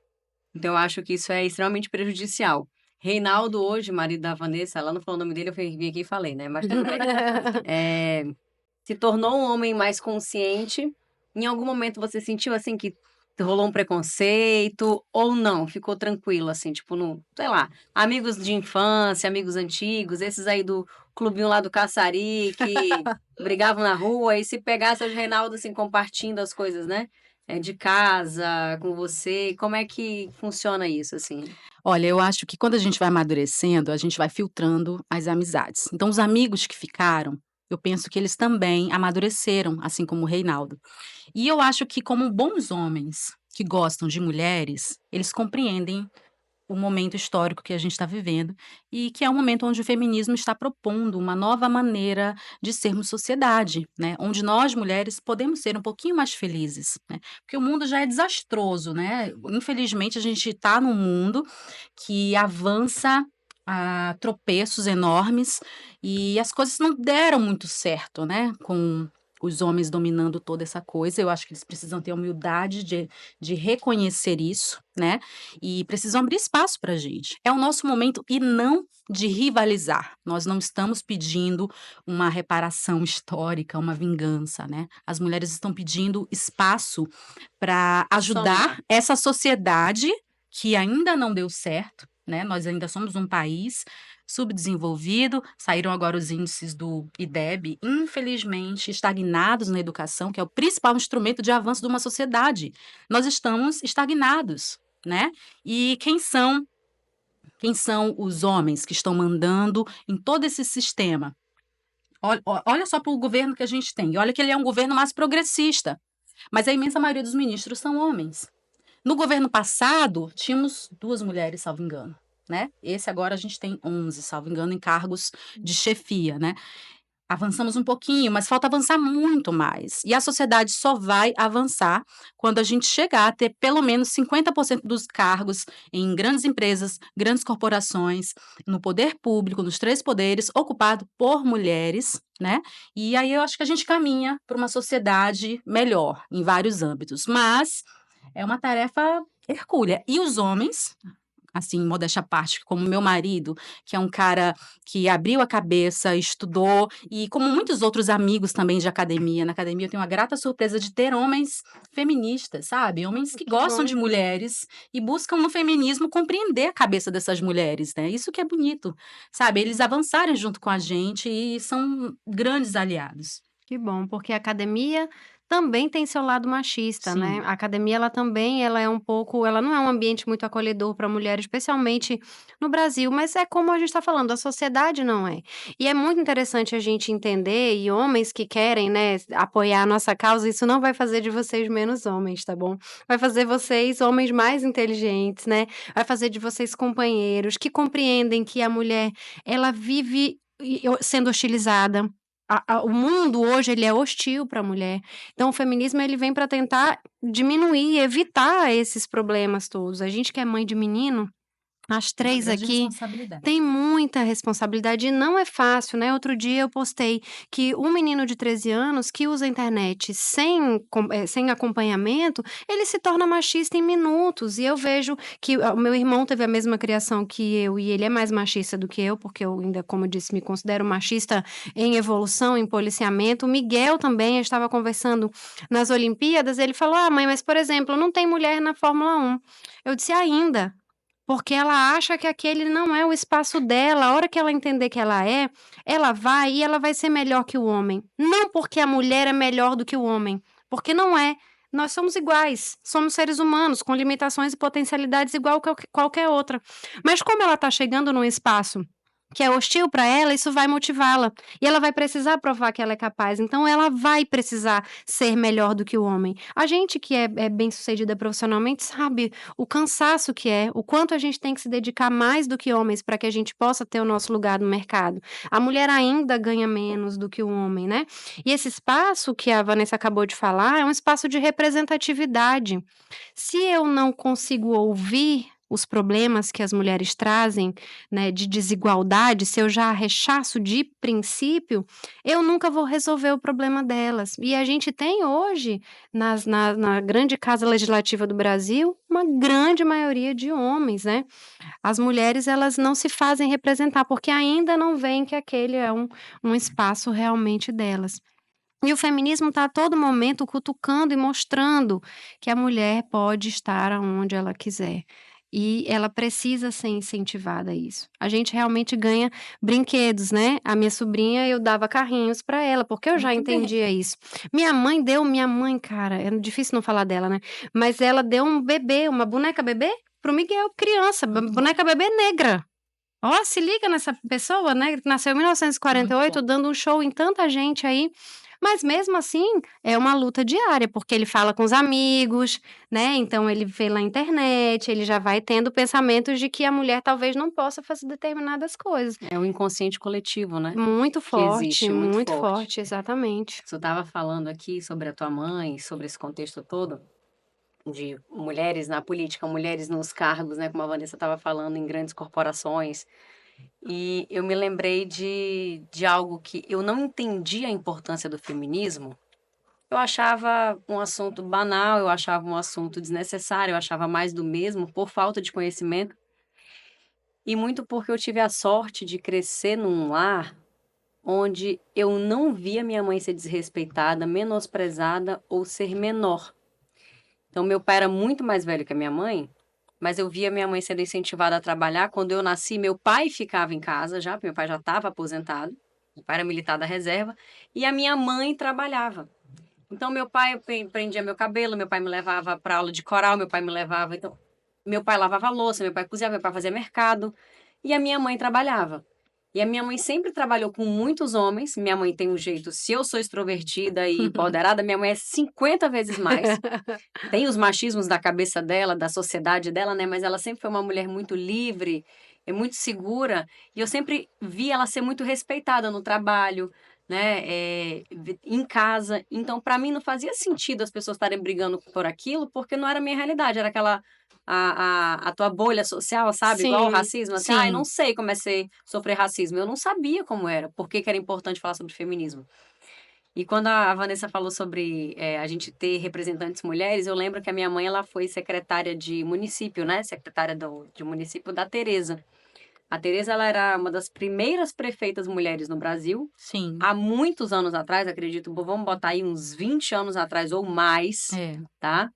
Então, eu acho que isso é extremamente prejudicial. Reinaldo, hoje, marido da Vanessa, ela não falou o nome dele, eu vim aqui e falei, né? Mas tudo bem. Se tornou um homem mais consciente. Em algum momento você sentiu, assim, que rolou um preconceito ou não? Ficou tranquilo, assim, tipo, no, sei lá, amigos de infância, amigos antigos, esses aí do clubinho lá do Caçari, que brigavam na rua, e se pegasse o Reinaldo, assim, compartilhando as coisas, né? De casa, com você, como é que funciona isso, assim? Olha, eu acho que quando a gente vai amadurecendo, a gente vai filtrando as amizades. Então, os amigos que ficaram, eu penso que eles também amadureceram, assim como o Reinaldo. E eu acho que, como bons homens que gostam de mulheres, eles compreendem o momento histórico que a gente está vivendo e que é um momento onde o feminismo está propondo uma nova maneira de sermos sociedade, né? Onde nós, mulheres, podemos ser um pouquinho mais felizes, né? Porque o mundo já é desastroso, né? Infelizmente, a gente está num mundo que avança a tropeços enormes e as coisas não deram muito certo, né? Com os homens dominando toda essa coisa. Eu acho que eles precisam ter a humildade de reconhecer isso, né? E precisam abrir espaço para a gente. É o nosso momento e não de rivalizar. Nós não estamos pedindo uma reparação histórica, uma vingança, né? As mulheres estão pedindo espaço para ajudar Somar. essa sociedade que ainda não deu certo, né? Nós ainda somos um país subdesenvolvido, saíram agora os índices do IDEB, infelizmente estagnados na educação, que é o principal instrumento de avanço de uma sociedade. Nós estamos estagnados, né? E quem são os homens que estão mandando em todo esse sistema? Olha só para o governo que a gente tem. E olha que ele é um governo mais progressista, mas a imensa maioria dos ministros são homens. No governo passado, tínhamos 2 mulheres, salvo engano, né? Esse agora a gente tem 11, salvo engano, em cargos de chefia, né? Avançamos um pouquinho, mas falta avançar muito mais. E a sociedade só vai avançar quando a gente chegar a ter pelo menos 50% dos cargos em grandes empresas, grandes corporações, no poder público, nos 3 poderes, ocupado por mulheres, né? E aí eu acho que a gente caminha para uma sociedade melhor em vários âmbitos. Mas é uma tarefa hercúlea. E os homens, assim, modéstia à parte, como meu marido, que é um cara que abriu a cabeça, estudou, e como muitos outros amigos também de academia. Na academia eu tenho a grata surpresa de ter homens feministas, sabe? Homens que gostam de mulheres e buscam no feminismo compreender a cabeça dessas mulheres, né? Isso que é bonito, sabe? Eles avançarem junto com a gente e são grandes aliados. Que bom, porque a academia também tem seu lado machista, né? Sim. A academia, ela é um pouco, ela não é um ambiente muito acolhedor para mulher, especialmente no Brasil, mas é como a gente está falando, a sociedade não é. E é muito interessante a gente entender, e homens que querem, né, apoiar a nossa causa, isso não vai fazer de vocês menos homens, tá bom? Vai fazer vocês homens mais inteligentes, né? Vai fazer de vocês companheiros que compreendem que a mulher, ela vive sendo hostilizada. O mundo hoje ele é hostil para a mulher. Então o feminismo ele vem para tentar diminuir, evitar esses problemas todos. A gente que é mãe de menino, as Uma 3 grande aqui responsabilidade. tem muita responsabilidade e não é fácil, né? Outro dia eu postei que um menino de 13 anos que usa a internet sem acompanhamento, ele se torna machista em minutos. E eu vejo que o meu irmão teve a mesma criação que eu e ele é mais machista do que eu, porque eu ainda, como eu disse, me considero machista em evolução, em policiamento. O Miguel também, eu estava conversando nas Olimpíadas, ele falou: "Ah, mãe, mas por exemplo, não tem mulher na Fórmula 1". Eu disse: "Ainda". Porque ela acha que aquele não é o espaço dela. A hora que ela entender que ela vai e ela vai ser melhor que o homem. Não porque a mulher é melhor do que o homem, porque não é. Nós somos iguais, somos seres humanos com limitações e potencialidades igual que qualquer outra. Mas como ela está chegando num espaço que é hostil para ela, isso vai motivá-la. E ela vai precisar provar que ela é capaz. Então, ela vai precisar ser melhor do que o homem. A gente que é bem-sucedida profissionalmente sabe o cansaço que é, o quanto a gente tem que se dedicar mais do que homens para que a gente possa ter o nosso lugar no mercado. A mulher ainda ganha menos do que o homem, né? E esse espaço que a Vanessa acabou de falar é um espaço de representatividade. Se eu não consigo ouvir os problemas que as mulheres trazem, né, de desigualdade, se eu já rechaço de princípio, eu nunca vou resolver o problema delas. E a gente tem hoje, na grande casa legislativa do Brasil, uma grande maioria de homens, né? As mulheres, elas não se fazem representar, porque ainda não veem que aquele é um espaço realmente delas. E o feminismo está a todo momento cutucando e mostrando que a mulher pode estar aonde ela quiser. E ela precisa ser incentivada a isso. A gente realmente ganha brinquedos, né? A minha sobrinha, eu dava carrinhos para ela, porque eu já Muito bem. entendia isso. Minha mãe, cara, é difícil não falar dela, né? Mas ela deu um bebê, uma boneca bebê, pro Miguel, criança, boneca bebê negra. Ó, se liga nessa pessoa, né? Que nasceu em 1948, dando um show em tanta gente aí. Mas mesmo assim, é uma luta diária, porque ele fala com os amigos, né? Então ele vê na internet, ele já vai tendo pensamentos de que a mulher talvez não possa fazer determinadas coisas. É o inconsciente coletivo, né? Muito Que existe, forte, muito muito forte. forte, exatamente. Você estava falando aqui sobre a tua mãe, sobre esse contexto todo de mulheres na política, mulheres nos cargos, né? Como a Vanessa estava falando, em grandes corporações. E eu me lembrei de algo que eu não entendia a importância do feminismo. Eu achava um assunto banal, eu achava um assunto desnecessário, eu achava mais do mesmo por falta de conhecimento. E muito porque eu tive a sorte de crescer num lar onde eu não via minha mãe ser desrespeitada, menosprezada ou ser menor. Então, meu pai era muito mais velho que a minha mãe, mas eu via minha mãe sendo incentivada a trabalhar. Quando eu nasci, meu pai ficava em casa já, porque meu pai já estava aposentado, meu pai era militar da reserva, e a minha mãe trabalhava. Então, meu pai prendia meu cabelo, meu pai me levava para aula de coral, meu pai me levava. Então, meu pai lavava a louça, meu pai cozinhava, meu pai fazia mercado, e a minha mãe trabalhava. E a minha mãe sempre trabalhou com muitos homens. Minha mãe tem um jeito, se eu sou extrovertida e empoderada, minha mãe é 50 vezes mais. Tem os machismos da cabeça dela, da sociedade dela, né? Mas ela sempre foi uma mulher muito livre, é muito segura. E eu sempre vi ela ser muito respeitada no trabalho, né? Em casa. Então, para mim, não fazia sentido as pessoas estarem brigando por aquilo, porque não era a minha realidade. Era aquela... A tua bolha social, sabe? Igual o Sim, racismo. Assim, eu não sim. sei como é sofrer racismo. Eu não sabia como era. Por que era importante falar sobre feminismo. E quando a Vanessa falou sobre a gente ter representantes mulheres, eu lembro que a minha mãe ela foi secretária de município, né? Secretária de município da Tereza. A Tereza ela era uma das primeiras prefeitas mulheres no Brasil. Sim. Há muitos anos atrás, acredito, vamos botar aí uns 20 anos atrás ou mais, É. tá?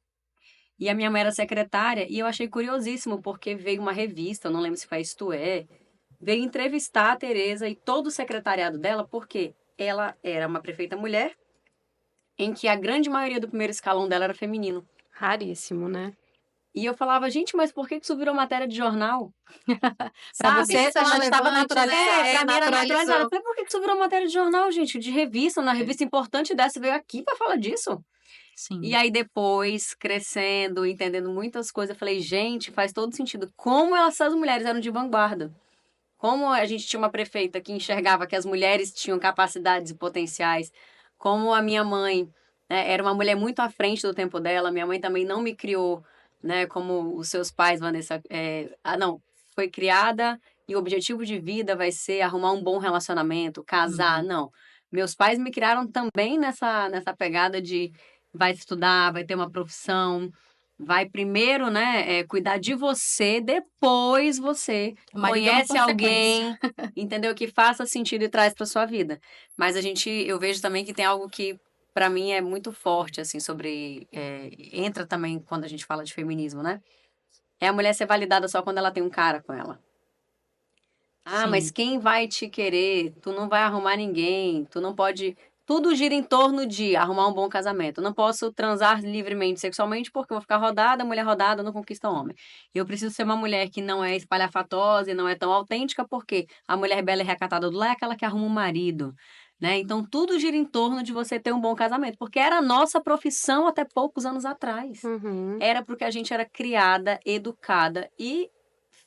E a minha mãe era secretária e eu achei curiosíssimo porque veio uma revista, eu não lembro se foi a Isto É, veio entrevistar a Tereza e todo o secretariado dela, porque ela era uma prefeita mulher em que a grande maioria do primeiro escalão dela era feminino. raríssimo, né? E eu falava, gente, mas por que isso virou matéria de jornal? Para Sabe? você Isso é já estava relevante, naturalizado. né? Pra mim era naturalizado. Naturalizou. Eu falei, por que isso virou matéria de jornal, gente? De revista, uma revista importante dessa veio aqui pra falar disso. Sim. E aí depois, crescendo, entendendo muitas coisas, eu falei, gente, faz todo sentido. Como essas mulheres eram de vanguarda. Como a gente tinha uma prefeita que enxergava que as mulheres tinham capacidades e potenciais. Como a minha mãe, né, era uma mulher muito à frente do tempo dela. Minha mãe também não me criou, né, como os seus pais, Vanessa. Não, foi criada e o objetivo de vida vai ser arrumar um bom relacionamento, casar. Uhum. Não. Meus pais me criaram também nessa pegada de vai estudar, vai ter uma profissão, vai primeiro, né, cuidar de você, depois você O marido é uma conhece consequência. alguém, entendeu? Que faça sentido e traz para sua vida. Mas eu vejo também que tem algo que para mim é muito forte, assim, sobre entra também quando a gente fala de feminismo, né? É a mulher ser validada só quando ela tem um cara com ela. Ah, mas Sim. quem vai te querer? Tu não vai arrumar ninguém, tu não pode Tudo gira em torno de arrumar um bom casamento. Eu não posso transar livremente sexualmente porque eu vou ficar rodada, mulher rodada não conquista homem. Eu preciso ser uma mulher que não é espalhafatosa e não é tão autêntica porque a mulher bela e recatada do lar é aquela que arruma um marido, né? Então tudo gira em torno de você ter um bom casamento, porque era a nossa profissão até poucos anos atrás. Uhum. Era porque a gente era criada, educada e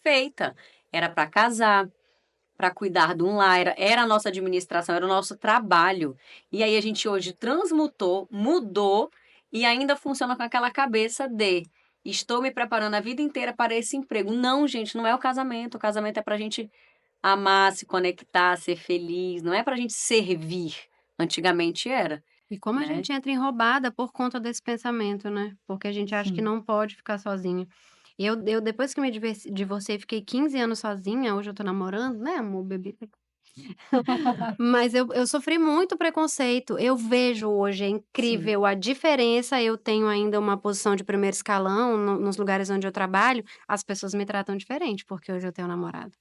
feita. Era para casar, para cuidar de um lar, era a nossa administração, era o nosso trabalho. E aí a gente hoje transmutou, mudou e ainda funciona com aquela cabeça de estou me preparando a vida inteira para esse emprego. Não, gente, não é o casamento. O casamento é para a gente amar, se conectar, ser feliz. Não é para a gente servir. Antigamente era, E como a né? gente entra enrobada por conta desse pensamento, né? Porque a gente acha que Sim. não pode ficar sozinha. Eu depois que me divorciei, fiquei 15 anos sozinha, hoje eu tô namorando, né, amor, bebê? Mas eu sofri muito preconceito. Eu vejo hoje, é Sim. incrível a diferença. Eu tenho ainda uma posição de primeiro escalão nos lugares onde eu trabalho, as pessoas me tratam diferente, porque hoje eu tenho namorado.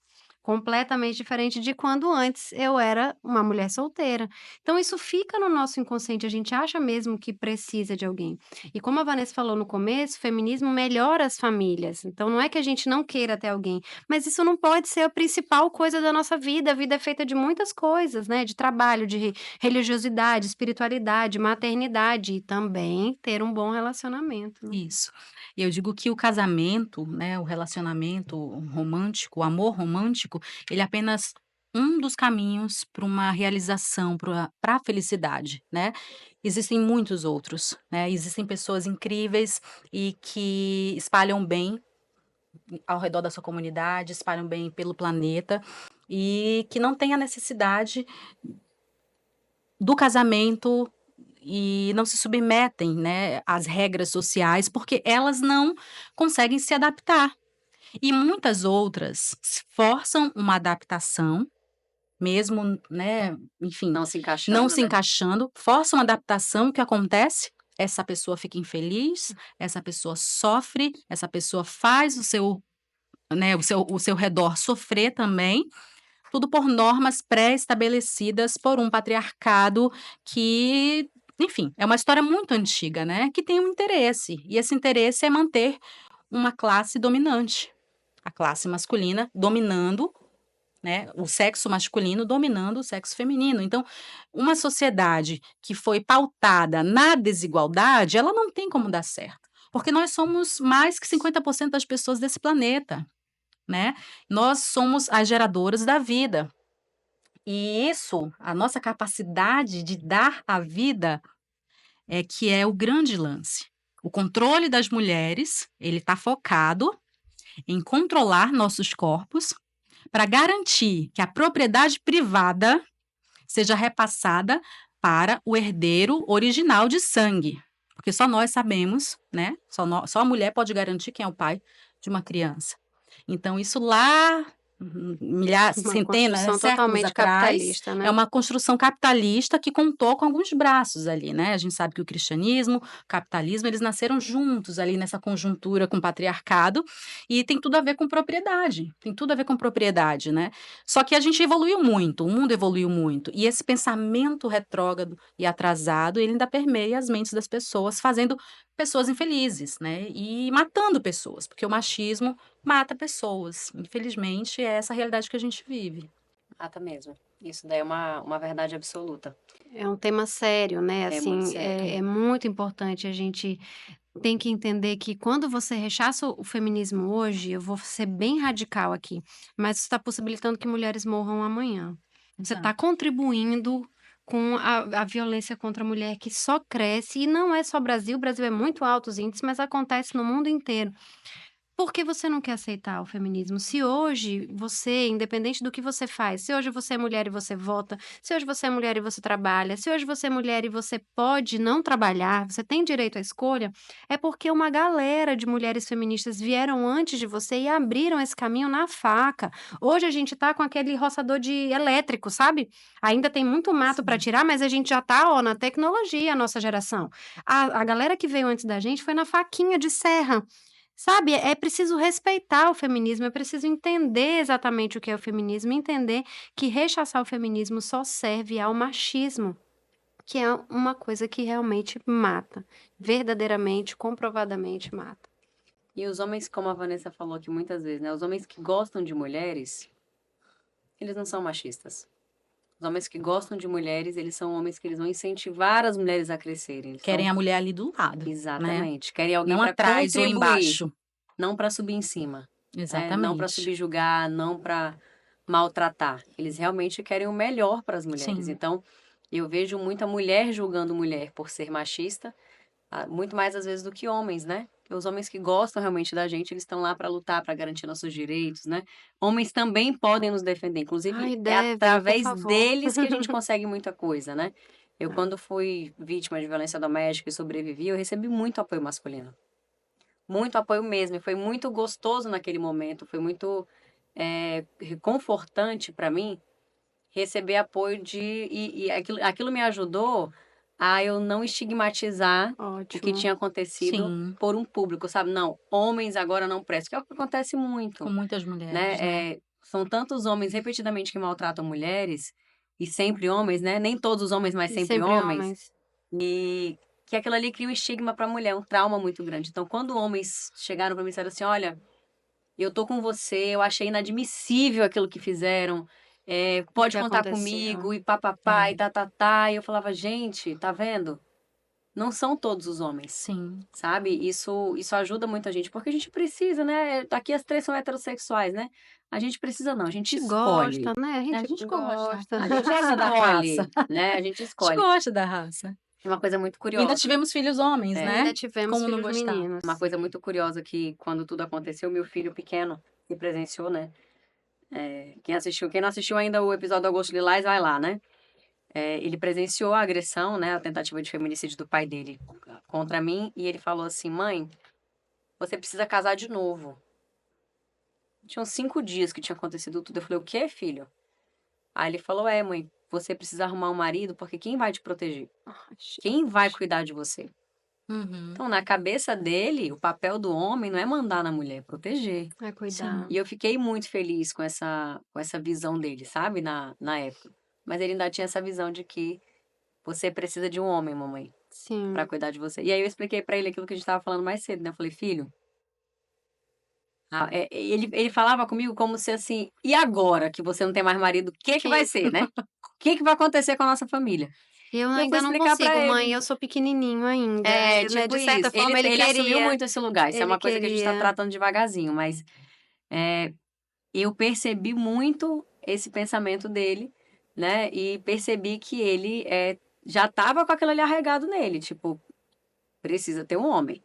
Completamente diferente de quando antes eu era uma mulher solteira. Então, isso fica no nosso inconsciente, a gente acha mesmo que precisa de alguém. E como a Vanessa falou no começo, o feminismo melhora as famílias. Então, não é que a gente não queira ter alguém, mas isso não pode ser a principal coisa da nossa vida. A vida é feita de muitas coisas, né? De trabalho, de religiosidade, espiritualidade, maternidade e também ter um bom relacionamento, né? Isso. E eu digo que o casamento, né, o relacionamento romântico, o amor romântico, ele é apenas um dos caminhos para uma realização, para a felicidade, né? Existem muitos outros, né? Existem pessoas incríveis e que espalham bem ao redor da sua comunidade, espalham bem pelo planeta e que não têm a necessidade do casamento e não se submetem, né, às regras sociais, porque elas não conseguem se adaptar. E muitas outras forçam uma adaptação, mesmo, né, enfim, Não se não encaixando, se né? encaixando, forçam uma adaptação, o que acontece? Essa pessoa fica infeliz, essa pessoa sofre, essa pessoa faz o seu, né, o seu redor sofrer também, tudo por normas pré-estabelecidas por um patriarcado que, enfim, é uma história muito antiga, né, que tem um interesse, e esse interesse é manter uma classe dominante, a classe masculina dominando, né, o sexo masculino dominando o sexo feminino. Então, uma sociedade que foi pautada na desigualdade, ela não tem como dar certo, porque nós somos mais que 50% das pessoas desse planeta, né? Nós somos as geradoras da vida. E isso, a nossa capacidade de dar a vida é que é o grande lance. O controle das mulheres, ele está focado em controlar nossos corpos para garantir que a propriedade privada seja repassada para o herdeiro original de sangue. Porque só nós sabemos, né? Só a mulher pode garantir quem é o pai de uma criança. Então, isso lá, milhares, Uma centenas, construção séculos totalmente atrás, capitalista, é né? uma construção capitalista que contou com alguns braços ali, né? A gente sabe que o cristianismo, o capitalismo, eles nasceram juntos ali nessa conjuntura com o patriarcado e tem tudo a ver com propriedade, tem tudo a ver com propriedade, né? Só que a gente evoluiu muito, o mundo evoluiu muito e esse pensamento retrógrado e atrasado, ele ainda permeia as mentes das pessoas, fazendo pessoas infelizes, né? E matando pessoas, porque o machismo mata pessoas. Infelizmente, é essa a realidade que a gente vive. Mata mesmo. Isso daí é uma verdade absoluta. É um tema sério, né? É muito Assim, sério. é muito importante. A gente tem que entender que quando você rechaça o feminismo hoje, eu vou ser bem radical aqui, mas isso está possibilitando que mulheres morram amanhã. Você está Exato. contribuindo com a violência contra a mulher que só cresce, e não é só Brasil, o Brasil é muito alto os índices, mas acontece no mundo inteiro. Por que você não quer aceitar o feminismo? Se hoje você, independente do que você faz, se hoje você é mulher e você vota, se hoje você é mulher e você trabalha, se hoje você é mulher e você pode não trabalhar, você tem direito à escolha, é porque uma galera de mulheres feministas vieram antes de você e abriram esse caminho na faca. Hoje a gente tá com aquele roçador de elétrico, sabe? Ainda tem muito mato para Sim. tirar, mas a gente já tá, ó, na tecnologia, a nossa geração. A galera que veio antes da gente foi na faquinha de serra. Sabe, é preciso respeitar o feminismo, é preciso entender exatamente o que é o feminismo, entender que rechaçar o feminismo só serve ao machismo. que é uma coisa que realmente mata, verdadeiramente, comprovadamente mata. E os homens, como a Vanessa falou aqui muitas vezes, né? Os homens que gostam de mulheres, eles não são machistas. Os homens que gostam de mulheres, eles são homens que eles vão incentivar as mulheres a crescerem. Eles Querem são... a mulher ali do lado, né? Exatamente. Querem alguém Não para atrás ou contribuir, embaixo. não para subir em cima, não para Exatamente. subjugar, não para maltratar. Eles realmente querem o melhor para as mulheres. Sim. Então, eu vejo muita mulher julgando mulher por ser machista, muito mais às vezes do que homens, né? Porque os homens que gostam realmente da gente, eles estão lá para lutar, para garantir nossos direitos, né? Homens também podem nos defender, inclusive Ai, é devem, por através favor. deles que a gente consegue muita coisa, né? Eu, quando fui vítima de violência doméstica e sobrevivi, eu recebi muito apoio masculino. Muito apoio mesmo. E foi muito gostoso naquele momento, foi muito reconfortante para mim receber apoio e aquilo me ajudou a eu não estigmatizar o que Ótimo. tinha acontecido Sim, por um público, sabe? Não, homens agora não prestam, que é o que acontece com muito, muitas mulheres, né? né? São tantos homens repetidamente que maltratam mulheres, e sempre homens, né? Nem todos os homens, mas E sempre sempre homens, homens. e que aquilo ali cria um estigma para a mulher, um trauma muito grande. Então, quando homens chegaram para mim e disseram assim, olha, eu tô com você, eu achei inadmissível aquilo que fizeram, O pode que contar aconteceu? comigo, e papapá, É. e tá, e eu falava, gente, tá vendo? Não são todos os homens, Sim, sabe? Isso ajuda muito a gente, porque a gente precisa, né? Aqui as três são heterossexuais, né? A gente precisa não, a A gente gente escolhe. gosta, né? A a gente gente gosta. gosta. A gente Gosta da escolhe, raça. né? A gente A gente escolhe. gosta da raça. É uma coisa muito E ainda curiosa. tivemos filhos homens, É. E né? ainda tivemos Como não filhos gostar? meninos. Uma coisa muito curiosa que quando tudo aconteceu, meu filho pequeno que presenciou, né? Quem não assistiu ainda o episódio do Agosto Lilás, vai lá, né? Ele presenciou a agressão, né? A tentativa de feminicídio do pai dele contra mim. E ele falou assim, mãe, você precisa casar de novo. Tinham 5 dias que tinha acontecido tudo. Eu falei, o quê, filho? Aí ele falou, mãe, você precisa arrumar um marido, porque quem vai te proteger? Ai, gente. Quem vai cuidar de você? Uhum. Então, na cabeça dele, o papel do homem não é mandar na mulher, é proteger. É cuidar. E eu fiquei muito feliz com essa visão dele, sabe? Na época. Mas ele ainda tinha essa visão de que você precisa de um homem, mamãe, Sim. pra cuidar de você. E aí eu expliquei pra ele aquilo que a gente tava falando mais cedo, né? Eu falei, filho, ele falava comigo como se assim, e agora que você não tem mais marido, o que vai ser, né? O que vai acontecer com a nossa família? Eu E eu ainda fui não explicar pra consigo, mãe. ele. Eu sou pequenininho ainda. É, Né? tipo De certa isso. forma, ele Assumiu queria. muito esse lugar. Isso é Ele uma coisa que a gente tá queria. tratando devagarzinho, mas eu percebi muito esse pensamento dele, né? E percebi que ele já tava com aquilo ali arraigado nele, tipo, precisa ter um homem.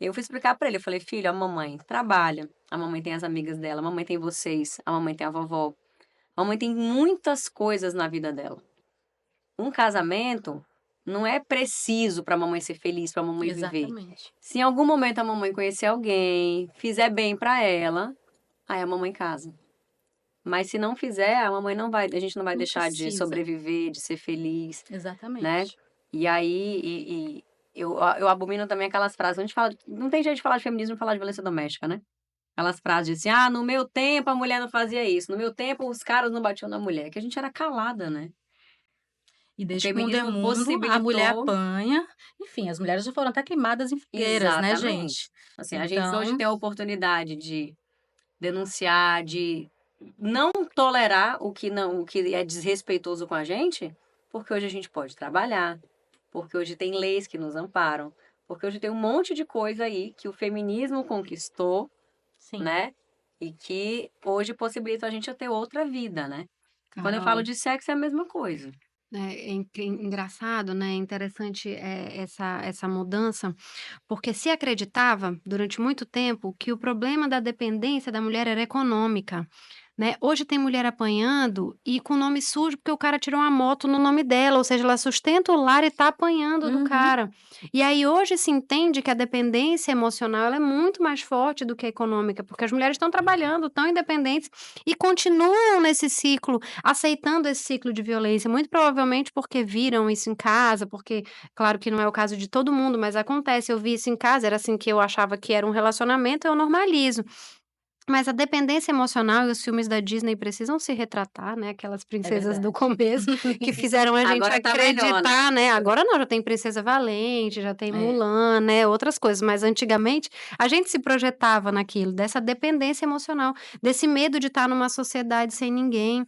Eu fui explicar pra ele, eu falei, filho, a mamãe trabalha, a mamãe tem as amigas dela, a mamãe tem vocês, a mamãe tem a vovó, a mamãe tem muitas coisas na vida dela. Um casamento não é preciso pra mamãe ser feliz, pra mamãe viver. Exatamente. Se em algum momento a mamãe conhecer alguém, fizer bem pra ela, aí a mamãe casa. Mas se não fizer, a gente não vai Não deixar de precisa. sobreviver, de ser feliz, Exatamente. né? E aí, eu abomino também aquelas frases. A gente fala, não tem jeito de falar de feminismo e falar de violência doméstica, né? Aquelas frases de assim, no meu tempo a mulher não fazia isso, no meu tempo os caras não batiam na mulher, que a gente era calada, né? E desde que o mundo é feminismo mundo, a mulher possibilitou. apanha. Enfim, as mulheres já foram até queimadas em fogueiras, né, Exatamente. gente? Assim, a gente Então, hoje tem a oportunidade de denunciar, de não tolerar o que é desrespeitoso com a gente, porque hoje a gente pode trabalhar, porque hoje tem leis que nos amparam, porque hoje tem um monte de coisa aí que o feminismo conquistou, sim. né? E que hoje possibilita a gente a ter outra vida, né? Quando eu Carol, falo de sexo é a mesma coisa. Engraçado, né? Interessante essa mudança, porque se acreditava durante muito tempo que o problema da dependência da mulher era econômica, né? Hoje tem mulher apanhando e com nome sujo porque o cara tirou uma moto no nome dela, ou seja, ela sustenta o lar e tá apanhando do Uhum. cara. E aí hoje se entende que a dependência emocional ela é muito mais forte do que a econômica, porque as mulheres estão trabalhando, estão independentes e continuam nesse ciclo, aceitando esse ciclo de violência, muito provavelmente porque viram isso em casa, porque, claro que não é o caso de todo mundo, mas acontece, eu vi isso em casa, era assim que eu achava que era um relacionamento, eu normalizo. Mas a dependência emocional e os filmes da Disney precisam se retratar, né? Aquelas princesas do começo que fizeram a gente Agora tá melhor, né? acreditar, né? Agora não, já tem Princesa Valente, já tem É. Mulan, né? Outras coisas. Mas antigamente a gente se projetava naquilo, dessa dependência emocional, desse medo de estar numa sociedade sem ninguém.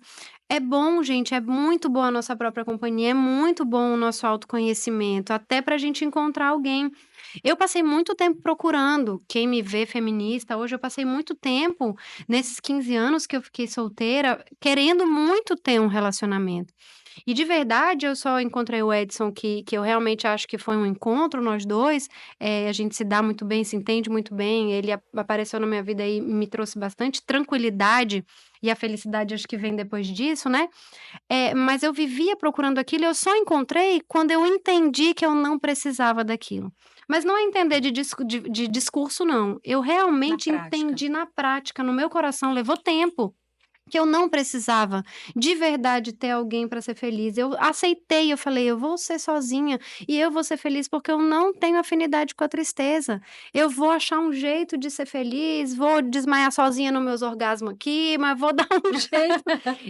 É bom, gente, é muito boa a nossa própria companhia, é muito bom o nosso autoconhecimento, até pra gente encontrar alguém. Eu passei muito tempo procurando quem me vê feminista. Hoje eu passei muito tempo, nesses 15 anos que eu fiquei solteira, querendo muito ter um relacionamento. E de verdade, eu só encontrei o Edson que eu realmente acho que foi um encontro, nós dois. A gente se dá muito bem, se entende muito bem. Ele apareceu na minha vida e me trouxe bastante tranquilidade. E a felicidade acho que vem depois disso, né? Mas eu vivia procurando aquilo e eu só encontrei quando eu entendi que eu não precisava daquilo. Mas não é entender de discurso, não. Eu realmente prática. entendi na prática, no meu coração, levou tempo. Que eu não precisava de verdade ter alguém para ser feliz. Eu aceitei, eu falei, eu vou ser sozinha e eu vou ser feliz porque eu não tenho afinidade com a tristeza. Eu vou achar um jeito de ser feliz, vou desmaiar sozinha nos meus orgasmos aqui, mas vou dar um jeito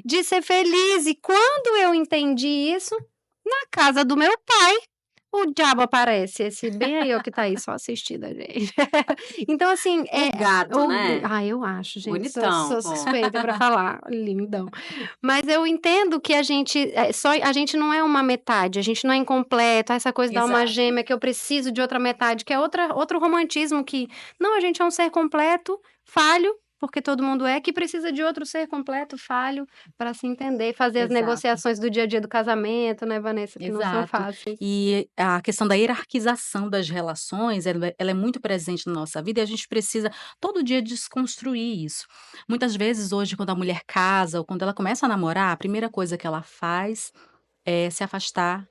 de ser feliz. E quando eu entendi isso, na casa do meu pai, o diabo aparece, esse bem aí, ó, que tá aí só assistindo a gente. Então, assim, O gato, né? eu acho, gente, Bonitão, sou pô. suspeita pra falar, lindão. Mas eu entendo que a gente, a gente não é uma metade, a gente não é incompleto, essa coisa da alma Exato. gêmea que eu preciso de outra metade, que é outro romantismo que, não, a gente é um ser completo, falho, porque todo mundo que precisa de outro ser completo, falho, para se entender, fazer as Exato. negociações do dia a dia do casamento, né, Vanessa, que não são Exato. fáceis. E a questão da hierarquização das relações, ela é muito presente na nossa vida e a gente precisa todo dia desconstruir isso. Muitas vezes hoje, quando a mulher casa ou quando ela começa a namorar, a primeira coisa que ela faz é se afastar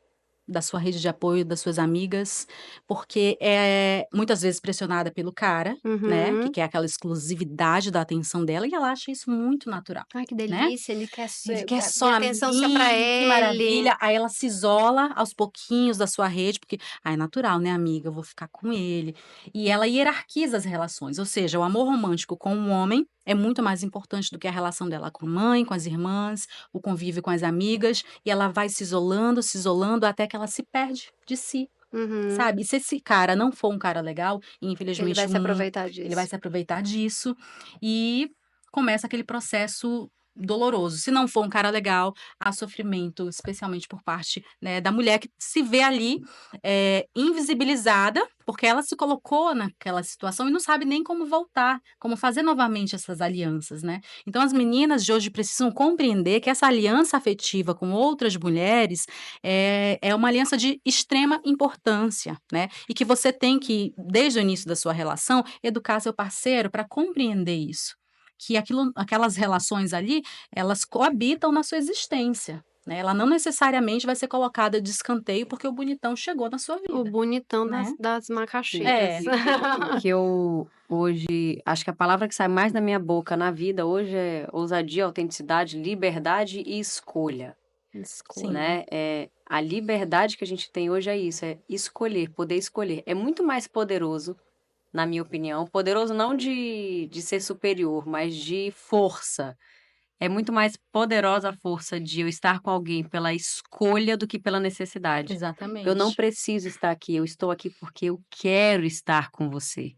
da sua rede de apoio, das suas amigas, porque é muitas vezes pressionada pelo cara, né, que Uhum. quer aquela exclusividade da atenção dela, e ela acha isso muito natural, Ai, que né. delícia, ele quer Ele quer a só minha a atenção mim, só pra que ele. maravilha. Aí ela se isola aos pouquinhos da sua rede, porque, é natural, né, amiga, eu vou ficar com ele. E ela hierarquiza as relações, ou seja, o amor romântico com o homem é muito mais importante do que a relação dela com a mãe, com as irmãs, o convívio com as amigas, e ela vai se isolando até que ela se perde de si, Uhum. sabe? E se esse cara não for um cara legal, e Ele infelizmente vai se aproveitar ele vai disso. se aproveitar disso e começa aquele processo doloroso. Se não for um cara legal, há sofrimento, especialmente por parte, né, da mulher que se vê ali invisibilizada, porque ela se colocou naquela situação e não sabe nem como voltar, como fazer novamente essas alianças, né? Então as meninas de hoje precisam compreender que essa aliança afetiva com outras mulheres é uma aliança de extrema importância, né? E que você tem que, desde o início da sua relação, educar seu parceiro para compreender isso. Que aquelas relações ali, elas coabitam na sua existência, né? Ela não necessariamente vai ser colocada de escanteio porque o bonitão chegou na sua O vida, bonitão né? das macaxeiras. O que eu hoje acho que a palavra que sai mais da minha boca na vida hoje é ousadia, autenticidade, liberdade e escolha, Sim. né? A liberdade que a gente tem hoje é isso, é escolher, poder escolher. É muito mais poderoso, na minha opinião, poderoso não de ser superior, mas de força. É muito mais poderosa a força de eu estar com alguém pela escolha do que pela necessidade. Exatamente. Eu não preciso estar aqui, eu estou aqui porque eu quero estar com você.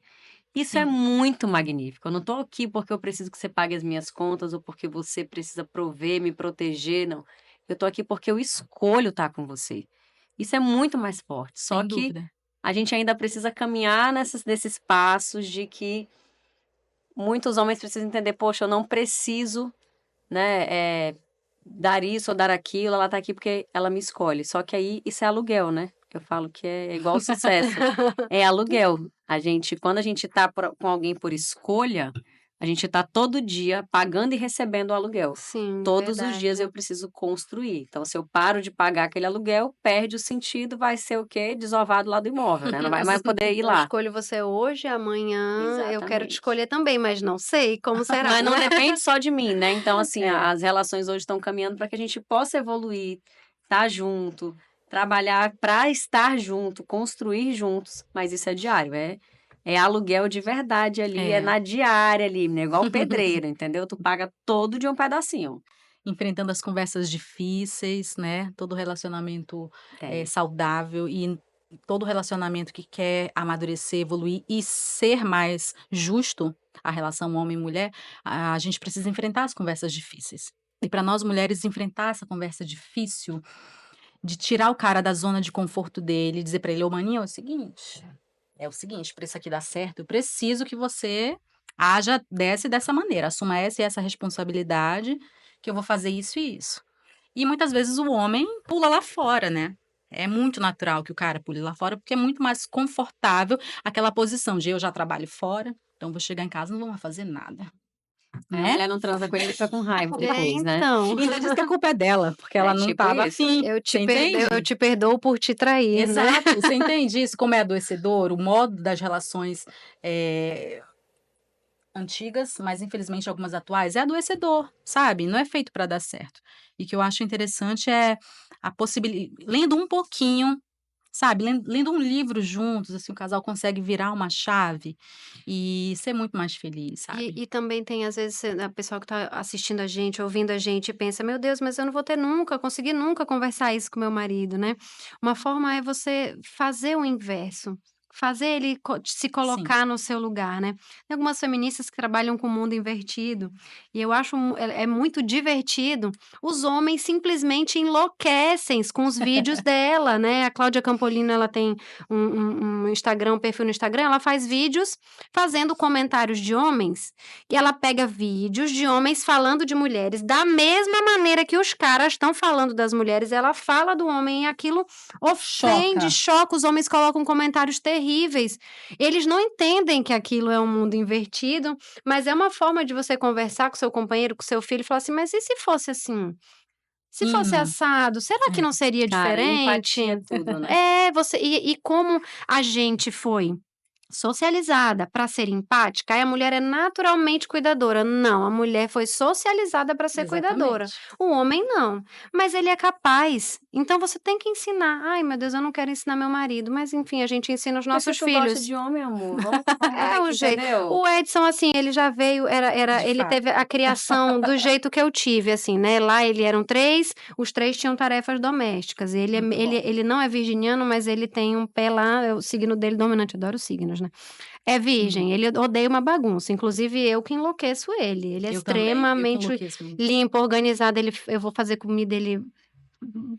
Isso é Sim. muito magnífico. Eu não estou aqui porque eu preciso que você pague as minhas contas ou porque você precisa prover, me proteger, não. Eu estou aqui porque eu escolho estar com você. Isso é muito mais forte. Só Sem que dúvida. a gente ainda precisa caminhar nesses passos de que muitos homens precisam entender, poxa, eu não preciso, né, dar isso ou dar aquilo, ela tá aqui porque ela me escolhe. Só que aí isso é aluguel, né? Eu falo que é igual sucesso. É aluguel. Quando a gente tá com alguém por escolha, a gente tá todo dia pagando e recebendo o aluguel. Sim, Todos os verdade. dias eu preciso construir. Então, se eu paro de pagar aquele aluguel, perde o sentido, vai ser o quê? Desovado lá do imóvel, né? Não vai mais poder ir Eu lá. escolho você hoje, amanhã eu quero Exatamente. te escolher também, mas não sei como será. Mas não depende só de mim, né? Então, assim, É. as relações hoje estão caminhando para que a gente possa evoluir, estar junto, trabalhar para estar junto, construir juntos. Mas isso é diário, é é aluguel de verdade ali, é É. na diária ali, né? Igual pedreiro, entendeu? Tu paga todo de um pedacinho. Enfrentando as conversas difíceis, né, todo relacionamento, Tem. saudável e todo relacionamento que quer amadurecer, evoluir e ser mais justo, a relação homem e mulher, a gente precisa enfrentar as conversas difíceis. E para nós mulheres enfrentar essa conversa difícil, de tirar o cara da zona de conforto dele, dizer para ele: "Ô maninho, é o seguinte, para isso aqui dar certo, eu preciso que você haja dessa e dessa maneira, assuma essa e essa responsabilidade, que eu vou fazer isso e isso". E muitas vezes o homem pula lá fora, né. É muito natural que o cara pule lá fora, porque é muito mais confortável aquela posição de: "Eu já trabalho fora, então vou chegar em casa e não vou mais fazer nada", A né. mulher não transa com ele, fica com raiva depois, né? Então, Ainda diz que a culpa é dela, porque ela É não tipo estava isso. afim, você entende? eu te perdoo por te trair, né? Exato, você entende isso, como é adoecedor, o modo das relações, eh, antigas, mas infelizmente algumas atuais, é adoecedor, sabe, não é feito para dar certo. E o que eu acho interessante é a possibilidade, lendo um pouquinho, sabe, lendo um livro juntos, assim, o casal consegue virar uma chave e ser muito mais feliz, sabe. E também tem, às vezes, a pessoa que está assistindo a gente, ouvindo a gente, e pensa: "Meu Deus, mas eu não vou ter nunca, conseguir nunca conversar isso com meu marido", né. Uma forma é você fazer o inverso, fazer ele se Sim, colocar no seu lugar, né. Tem algumas feministas que trabalham com o mundo invertido, e eu acho é muito divertido, os homens simplesmente enlouquecem com os vídeos dela, né. A Cláudia Campolino, ela tem um Instagram, um perfil no Instagram, ela faz vídeos fazendo comentários de homens, e ela pega vídeos de homens falando de mulheres da mesma maneira que os caras estão falando das mulheres, ela fala do homem e aquilo ofende, choca. choca, os homens colocam comentários terríveis. Eles não entendem que aquilo é um mundo invertido, mas é uma forma de você conversar com seu companheiro, com seu filho e falar assim: "Mas e se fosse assim? Se fosse Uhum, assado, será que é. não seria Cara, diferente?" empatia é tudo, né? É, você e como a gente foi socializada para ser empática, aí a mulher é naturalmente cuidadora. Não, a mulher foi socializada para ser cuidadora. Exatamente. O homem não, mas ele é capaz. Então você tem que ensinar. "Ai, meu Deus, eu não quero ensinar meu marido", mas enfim, a gente ensina os Porque nossos tu gosta filhos. de homem, amor. Vamos com o É o moleque, jeito. entendeu? O Edson, assim, ele já veio, De ele fato. teve a criação do jeito que eu tive, assim, né. Lá ele eram 3, os 3 tinham tarefas domésticas. Muito bom. Ele não é virginiano, mas ele tem um pé lá, o signo dele dominante, adoro signos, né. É Uhum. virgem, ele odeia uma bagunça, inclusive eu que enlouqueço ele. Ele é Eu também, eu que extremamente enlouqueço muito. limpo, organizado, eu vou fazer comida, ele: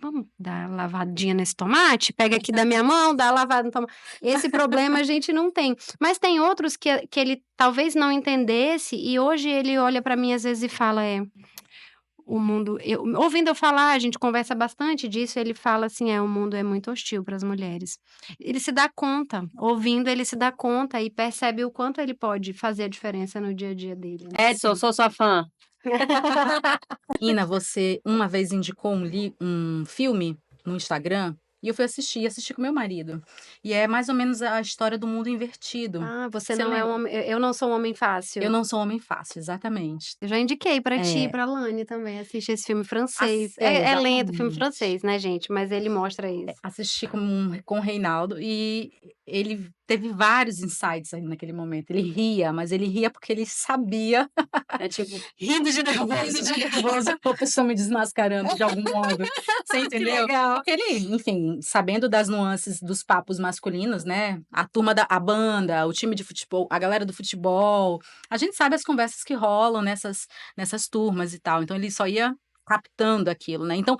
"Vamos dar uma lavadinha nesse tomate? Pega aqui da minha mão, dá uma lavada no tomate". Esse problema a gente não tem. Mas tem outros que ele talvez não entendesse, e hoje ele olha para mim às vezes e fala: o mundo", ouvindo eu falar, a gente conversa bastante disso, ele fala assim: "O mundo é muito hostil para as mulheres". Ele se dá conta, ouvindo ele se dá conta e percebe o quanto ele pode fazer a diferença no dia a dia dele, né. Edson, Sim. sou sua fã. Ina, você uma vez indicou um filme no Instagram, e eu fui assistir com meu marido. E é mais ou menos a história do mundo invertido. "Ah, você Você não é um lembra? homem, eu não sou um homem Eu fácil". não sou homem fácil, exatamente. Eu já indiquei pra ti e É, pra Lani também, assiste esse filme francês. É lento, filme exatamente. francês, né, gente, mas ele mostra isso. Assisti com o Reinaldo e ele teve vários insights ali naquele momento. Ele ria, mas ele ria porque ele sabia, É tipo, rindo de nervoso, a pessoa me desmascarando de algum modo. Você Que entendeu? legal. Porque ele, enfim, sabendo das nuances dos papos masculinos, né? A banda, o time de futebol, a galera do futebol. A gente sabe as conversas que rolam nessas turmas e tal. Então ele só ia captando aquilo, né? Então,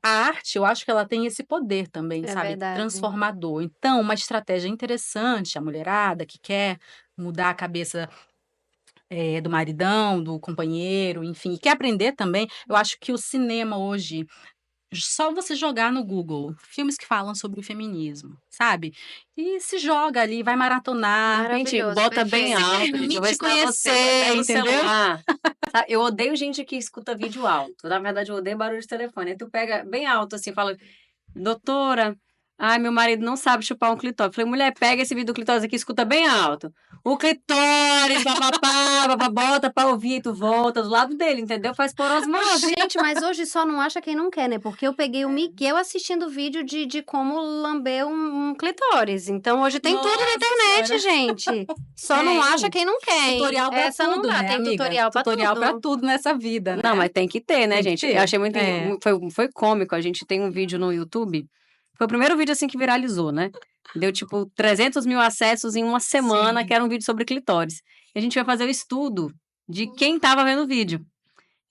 a arte, eu acho que ela tem esse poder também, É sabe? verdade. Transformador. Então, uma estratégia interessante, a mulherada que quer mudar a cabeça do maridão, do companheiro, enfim, e quer aprender também, eu acho que o cinema hoje, só você jogar no Google filmes que falam sobre o feminismo, sabe? E se joga ali, vai maratonar, gente, Maravilhoso, bota bem perfeito. se alto. Deixa eu ver permite se não é você. Bota conhecer, aí no entendeu? celular. Sabe, eu odeio gente que escuta vídeo alto. Na verdade, eu odeio barulho de telefone. Aí tu pega bem alto assim, fala, doutora, Ai, meu marido não sabe chupar um clitóris. Falei, mulher, pega esse vídeo do clitóris aqui, escuta bem alto. O clitóris, papapá, bota pra ouvir, tu volta do lado dele, entendeu? Faz por osmose. Gente, mas hoje só não acha quem não quer, né? Porque eu peguei o Miguel assistindo vídeo de como lamber um clitóris. Então hoje tem tudo na internet, gente. Só não acha quem não quer, hein? Tutorial pra Essa tudo, não dá, né, tem amiga? tutorial pra Tutorial tudo. pra tudo nessa vida, né? Não, mas tem que ter, né, Tem que gente? ter. Eu achei muito. É. Foi cômico. A gente tem um vídeo no YouTube. Foi o primeiro vídeo assim que viralizou, né? Deu tipo 300 mil acessos em uma semana, Sim. que era um vídeo sobre clitóris. E a gente vai fazer o estudo de quem tava vendo o vídeo.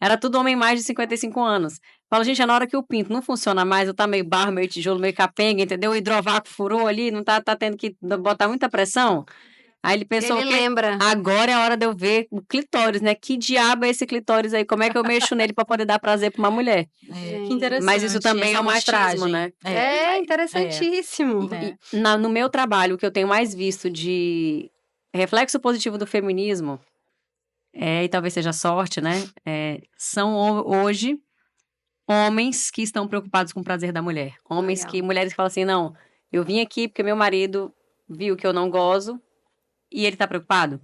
Era tudo homem mais de 55 anos. Fala, gente, é na hora que o pinto não funciona mais, eu tá meio barro, meio tijolo, meio capenga, entendeu? O hidrovácuo furou ali, não tá tendo que botar muita pressão. Aí ele pensou, Ele o quê? lembra. Agora é a hora de eu ver o clitóris, né? Que diabo é esse clitóris aí? Como é que eu mexo nele pra poder dar prazer pra uma mulher? É, que Gente. interessante. Mas isso também essa é um machismo, amostragem. né? É interessantíssimo. É. No meu trabalho, o que eu tenho mais visto de reflexo positivo do feminismo, e talvez seja sorte, né? São hoje homens que estão preocupados com o prazer da mulher. Mulheres que falam assim, não, eu vim aqui porque meu marido viu que eu não gozo e ele tá preocupado.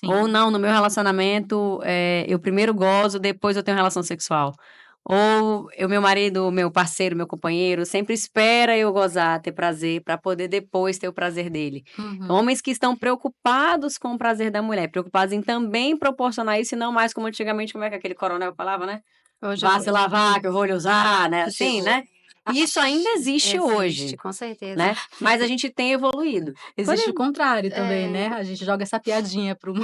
Sim. Ou não, no meu relacionamento, eu primeiro gozo, depois eu tenho relação sexual. Ou meu marido, meu parceiro, meu companheiro, sempre espera eu gozar, ter prazer, para poder depois ter o prazer dele. Uhum. Homens que estão preocupados com o prazer da mulher, preocupados em também proporcionar isso, e não mais como antigamente, como é que aquele coronel falava, né? Hoje Vá se lavar, que eu vou lhe usar, né? Assim, né? E isso ainda existe hoje, com certeza. né? Mas a gente tem evoluído. Existe o contrário também, É. né? A gente joga essa piadinha pro...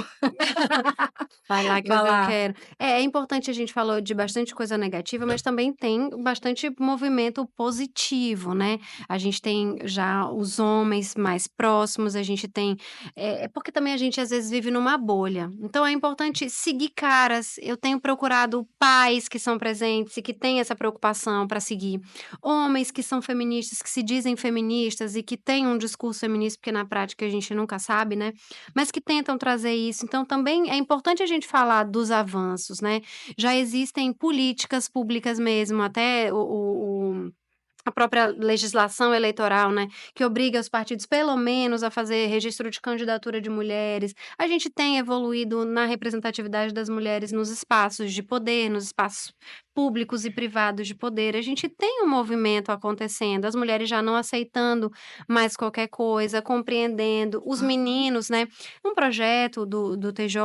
Vai lá que Vai eu lá. quero. É importante, a gente falou de bastante coisa negativa, mas também tem bastante movimento positivo, né? A gente tem já os homens mais próximos, a gente tem. Porque também a gente às vezes vive numa bolha. Então é importante seguir caras. Eu tenho procurado pais que são presentes e que têm essa preocupação para seguir. Homens que são feministas, que se dizem feministas e que têm um discurso feminista, porque na prática a gente nunca sabe, né? Mas que tentam trazer isso. Então, também é importante a gente falar dos avanços, né? Já existem políticas públicas mesmo, até a própria legislação eleitoral, né, que obriga os partidos, pelo menos, a fazer registro de candidatura de mulheres. A gente tem evoluído na representatividade das mulheres nos espaços de poder, nos espaços públicos e privados de poder. A gente tem um movimento acontecendo, as mulheres já não aceitando mais qualquer coisa, compreendendo. Os meninos, né, um projeto do TJ,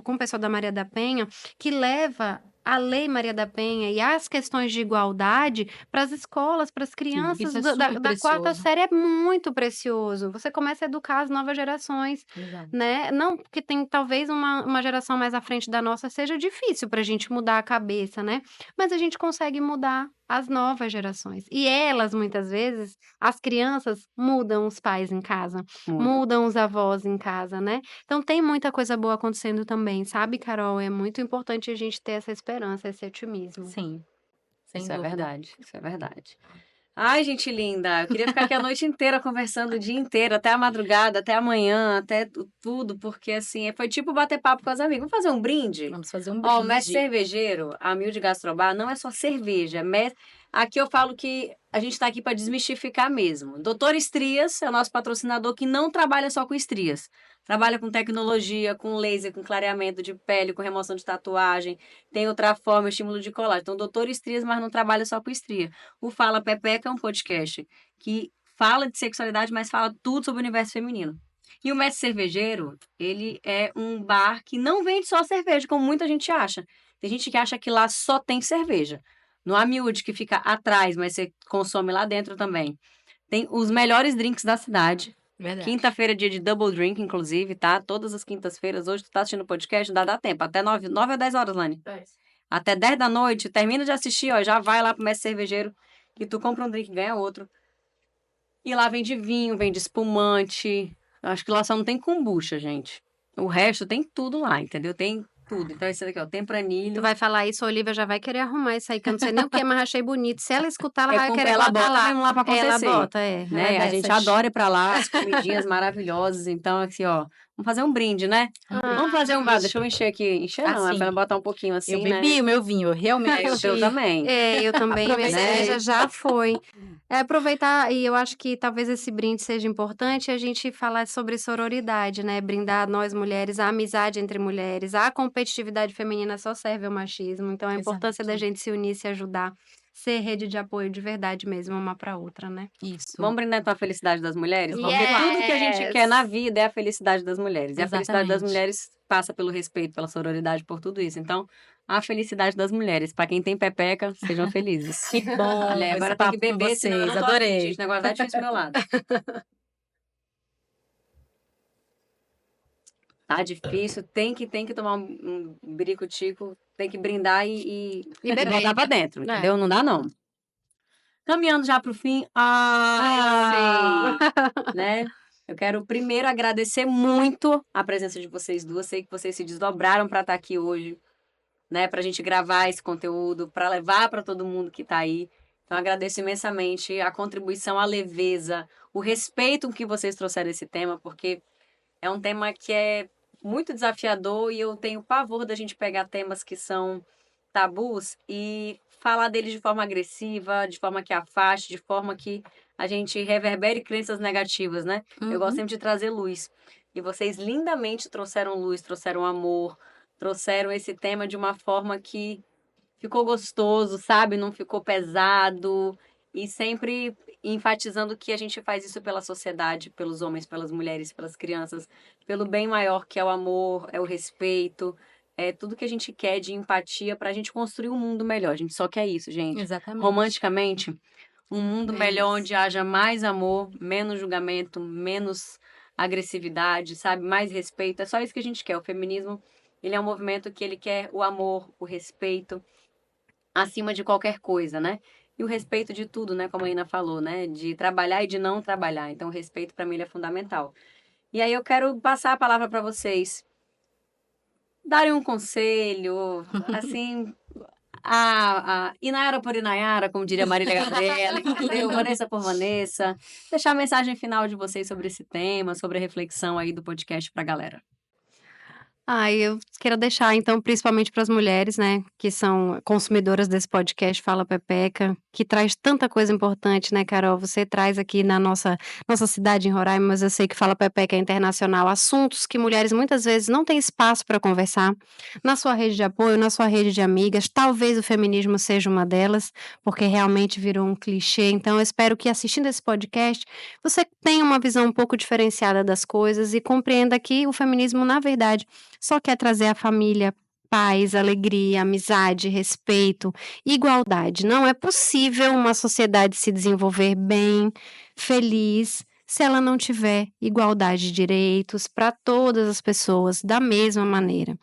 com o pessoal da Maria da Penha, que leva a Lei Maria da Penha e as questões de igualdade para as escolas, para as crianças isso é da super quarta precioso. série é muito precioso. Você começa a educar as novas gerações, Exato. né? Não, porque tem talvez uma geração mais à frente da nossa seja difícil para a gente mudar a cabeça, né? Mas a gente consegue mudar as novas gerações. E elas, muitas vezes, as crianças mudam os pais em casa, mudam os avós em casa, né? Então tem muita coisa boa acontecendo também, sabe, Carol? É muito importante a gente ter essa esperança, esse otimismo. Sim. Sem Isso é dúvida. verdade, isso é verdade. Ai, gente linda, eu queria ficar aqui a noite inteira conversando o dia inteiro, até a madrugada, até amanhã, até tudo, porque assim, foi tipo bater papo com as amigas. Vamos fazer um brinde? Vamos fazer um Ó, o brinde. mestre cervejeiro, a Mil de Gastrobar, não é só cerveja. Aqui eu falo que a gente está aqui para desmistificar mesmo. Doutor Estrias é o nosso patrocinador que não trabalha só com estrias. Trabalha com tecnologia, com laser, com clareamento de pele, com remoção de tatuagem. Tem outra forma, estímulo de colágeno. Então, doutor Estrias, mas não trabalha só com estria. O Fala Pepeca é um podcast que fala de sexualidade, mas fala tudo sobre o universo feminino. E o Mestre Cervejeiro, ele é um bar que não vende só cerveja, como muita gente acha. Tem gente que acha que lá só tem cerveja. No Amiúde, que fica atrás, mas você consome lá dentro também. Tem os melhores drinks da cidade. Verdade. Quinta-feira é dia de Double Drink, inclusive, tá? Todas as quintas-feiras. Hoje tu tá assistindo o podcast, dá tempo. Até 9 ou 10 horas, Lani. Até 10 da noite, termina de assistir, ó, já vai lá pro Mestre Cervejeiro, que tu compra um drink e ganha outro. E lá vende vinho, vende espumante. Acho que lá só não tem kombucha, gente. O resto tem tudo lá, entendeu? Tem tudo. Então, esse daqui, ó, Tu tempranilho. vai falar isso, a Olivia já vai querer arrumar isso aí, que eu não sei nem o que, mas achei bonito. Se ela escutar, ela vai querer Ela botar bota lá. mesmo lá pra acontecer. Ela bota, né? ela A gente dessas. adora ir pra lá, as comidinhas maravilhosas. Então, assim, ó, Vamos fazer um brinde, né? Vamos fazer um brinde. Deixa eu encher aqui. Encher não, é Assim. pra botar um pouquinho assim, Eu né? bebi o meu vinho, realmente. O seu também. Eu também, minha cerveja já foi. Aproveitar, e eu acho que talvez esse brinde seja importante, a gente falar sobre sororidade, né? Brindar nós mulheres, a amizade entre mulheres, a competitividade feminina só serve ao machismo. Então, a importância da Exato. gente se unir, se ajudar, ser rede de apoio de verdade mesmo, uma pra outra, né? Isso. Vamos brindar então a felicidade das mulheres? Porque Yes! tudo que a gente quer na vida é a felicidade das mulheres. E a felicidade das Exatamente. mulheres passa pelo respeito, pela sororidade, por tudo isso. Então, a felicidade das mulheres. Pra quem tem pepeca, sejam felizes. Que bom. Olha, agora esse tem que papo com beber, senão eu não vocês. tô aqui, Adorei. gente. O negócio tá difícil do meu lado. Tá difícil, tem que tomar um birico-tico, tem que brindar e beber. botar pra dentro, É. entendeu? Não dá, não. Caminhando já pro fim, né? Eu quero primeiro agradecer muito a presença de vocês duas. Sei que vocês se desdobraram para estar aqui hoje, né? Pra gente gravar esse conteúdo, para levar para todo mundo que tá aí. Então, agradeço imensamente a contribuição, a leveza, o respeito que vocês trouxeram esse tema, porque é um tema que é muito desafiador e eu tenho pavor da gente pegar temas que são tabus e falar deles de forma agressiva, de forma que afaste, de forma que a gente reverbere crenças negativas, né? Eu gosto sempre de trazer luz. E vocês lindamente trouxeram luz, trouxeram amor, trouxeram esse tema de uma forma que ficou gostoso, sabe? Não ficou pesado. E sempre enfatizando que a gente faz isso pela sociedade, pelos homens, pelas mulheres, pelas crianças, pelo bem maior que é o amor, é o respeito, é tudo que a gente quer de empatia pra gente construir um mundo melhor. A gente só quer isso, gente. Exatamente. Romanticamente, um mundo É melhor isso. onde haja mais amor, menos julgamento, menos agressividade, sabe? Mais respeito. É só isso que a gente quer. O feminismo, ele é um movimento que ele quer o amor, o respeito, acima de qualquer coisa, né? E o respeito de tudo, né? Como a Ina falou, né? De trabalhar e de não trabalhar. Então, o respeito para mim ele é fundamental. E aí eu quero passar a palavra para vocês darem um conselho, assim, a Inayara por Inayara, como diria Marília Gabriela, entendeu? Vanessa por Vanessa. Deixar a mensagem final de vocês sobre esse tema, sobre a reflexão aí do podcast pra galera. Eu quero deixar, então, principalmente para as mulheres, né, que são consumidoras desse podcast Fala Pepeca, que traz tanta coisa importante, né, Carol? Você traz aqui na nossa cidade, em Roraima, mas eu sei que Fala Pepeca é internacional, assuntos que mulheres muitas vezes não têm espaço para conversar, na sua rede de apoio, na sua rede de amigas, talvez o feminismo seja uma delas, porque realmente virou um clichê. Então, eu espero que assistindo esse podcast, você tenha uma visão um pouco diferenciada das coisas e compreenda que o feminismo, na verdade, só quer trazer a família, paz, alegria, amizade, respeito, igualdade. Não é possível uma sociedade se desenvolver bem, feliz, se ela não tiver igualdade de direitos para todas as pessoas da mesma maneira.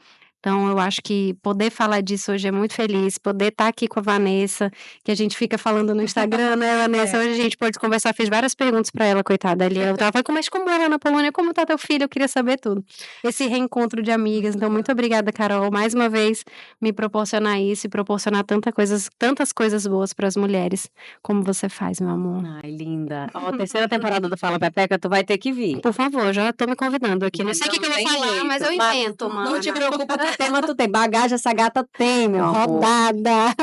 Então, eu acho que poder falar disso hoje é muito feliz, poder estar aqui com a Vanessa, que a gente fica falando no Instagram, né, Vanessa? Hoje a gente pode conversar, fiz várias perguntas para ela, coitada. Ali ela tava, mas como é lá na Polônia? Como tá teu filho? Eu queria saber tudo. Esse reencontro de amigas. Então, muito obrigada, Carol, mais uma vez, me proporcionar isso e proporcionar tantas coisas boas para as mulheres, como você faz, meu amor. Ai, linda. Ó, a terceira temporada do Fala Pepeca, tu vai ter que vir. Por favor, já tô me convidando aqui. Não sei o que eu vou tem falar, jeito. mas eu Mas invento, mano. Não te preocupa que tema tu tem. Bagagem essa gata tem, meu amor. Rodada.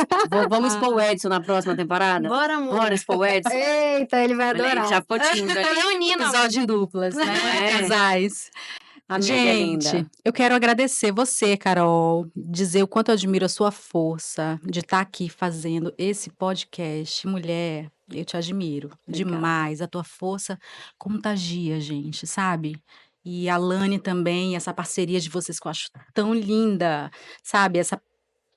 Vamos expor o Edson na próxima temporada? Bora, amor. Bora expor o Edson? Eita, ele vai Olha aí, adorar. já potinho. Leonina. Episódio em duplas, né? É. Casais. Amiga Gente, linda. eu quero agradecer você, Carol, dizer o quanto eu admiro a sua força de estar aqui fazendo esse podcast. Mulher, eu te admiro Obrigada. demais. A tua força contagia, gente, sabe? E a Lani também, essa parceria de vocês que eu acho tão linda, sabe? Essa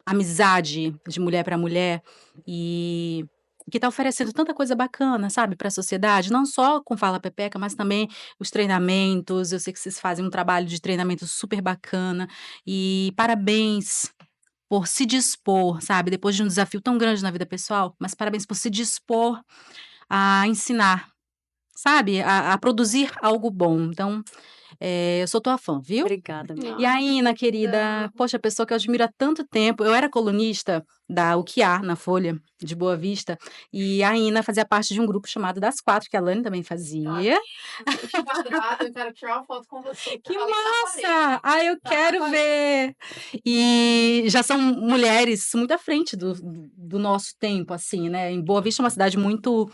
amizade de mulher para mulher e que tá oferecendo tanta coisa bacana, sabe, para a sociedade, não só com Fala Pepeca, mas também os treinamentos. Eu sei que vocês fazem um trabalho de treinamento super bacana e parabéns por se dispor, sabe, depois de um desafio tão grande na vida pessoal, mas parabéns por se dispor a ensinar, sabe, a produzir algo bom. Então, eu sou tua fã, viu? Obrigada, amiga. E a Ina, querida, poxa, pessoa que eu admiro há tanto tempo. Eu era colunista da UQA, na Folha de Boa Vista, e a Ina fazia parte de um grupo chamado Das Quatro, que a Lani também fazia. Eu quero tirar uma foto com você. Que massa! Ai, eu quero ver! E já são mulheres muito à frente do nosso tempo, assim, né? Em Boa Vista é uma cidade muito,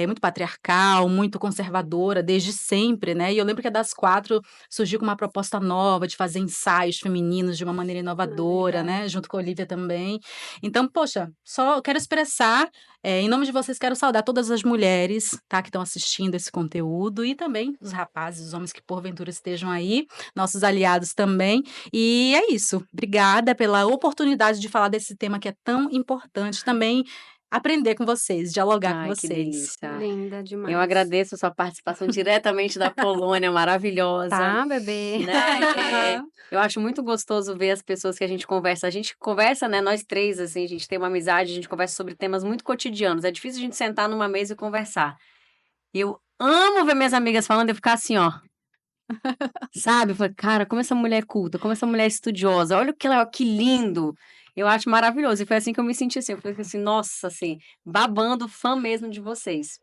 muito patriarcal, muito conservadora, desde sempre, né? E eu lembro que a Das Quatro surgiu com uma proposta nova de fazer ensaios femininos de uma maneira inovadora, né? Junto com a Olivia também. Então, poxa, só quero expressar, em nome de vocês, quero saudar todas as mulheres, tá? Que estão assistindo esse conteúdo e também os rapazes, os homens que porventura estejam aí, nossos aliados também. E é isso. Obrigada pela oportunidade de falar desse tema que é tão importante. Também aprender com vocês, dialogar com Ai, que vocês. delícia. Linda demais. Eu agradeço a sua participação diretamente da Polônia, maravilhosa. Tá, bebê? Né? Eu acho muito gostoso ver as pessoas que a gente conversa. A gente conversa, né? Nós três, assim, a gente tem uma amizade, a gente conversa sobre temas muito cotidianos. É difícil a gente sentar numa mesa e conversar. Eu amo ver minhas amigas falando e ficar assim, ó. Sabe? Eu falei, cara, como essa mulher é culta, como essa mulher é estudiosa. Olha que lindo. Eu acho maravilhoso. E foi assim que eu me senti assim. Eu falei assim, nossa, assim, babando, fã mesmo de vocês.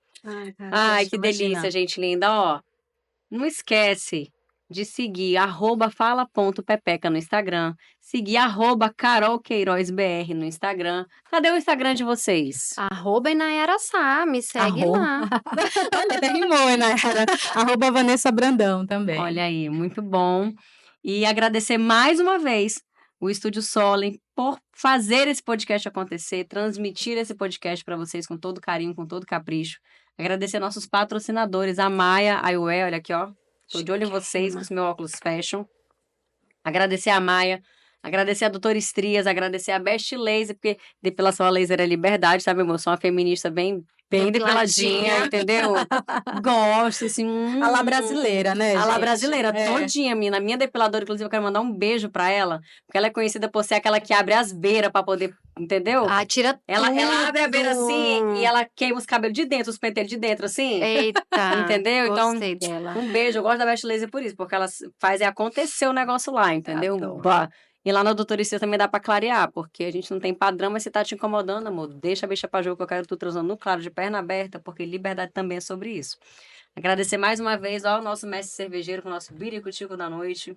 Ai, que delícia, gente linda. Ó, não esquece de seguir @fala.pepeca no Instagram, seguir @carolqueirozbr no Instagram. Cadê o Instagram de vocês? @Inayara Sá, me segue Arroba. lá. Até rimou, né? @Vanessa Brandão também. Olha aí, muito bom. E agradecer mais uma vez o Estúdio Solen por fazer esse podcast acontecer, transmitir esse podcast para vocês com todo carinho, com todo capricho. Agradecer nossos patrocinadores, a Maia, a Iué, olha aqui, ó. Tô de olho em vocês com os meus óculos fashion. Agradecer a Maia, agradecer a Doutora Estrias, agradecer a Best Laser, porque depilação a laser é liberdade, sabe, amor? Sou uma feminista bem depiladinha, entendeu? Gosto, assim. A lá brasileira, né, A lá gente? brasileira, todinha, mina. Minha depiladora, inclusive, eu quero mandar um beijo pra ela, porque ela é conhecida por ser aquela que abre as beiras pra poder, entendeu? Ah, tira Ela abre a beira tudo. assim e ela queima os cabelos de dentro, os pentelhos de dentro, assim. Eita. Entendeu? Então, Gostei dela. Um beijo, eu gosto da Best Laser por isso, porque ela faz acontecer o negócio lá, entendeu? Adoro. Bah. E lá na Doutora Estrias também dá pra clarear, porque a gente não tem padrão, mas se tá te incomodando, amor, deixa a bicha pra jogo que eu quero tu transando no claro, de perna aberta, porque liberdade também é sobre isso. Agradecer mais uma vez ao nosso mestre cervejeiro, com o nosso biricutico da noite.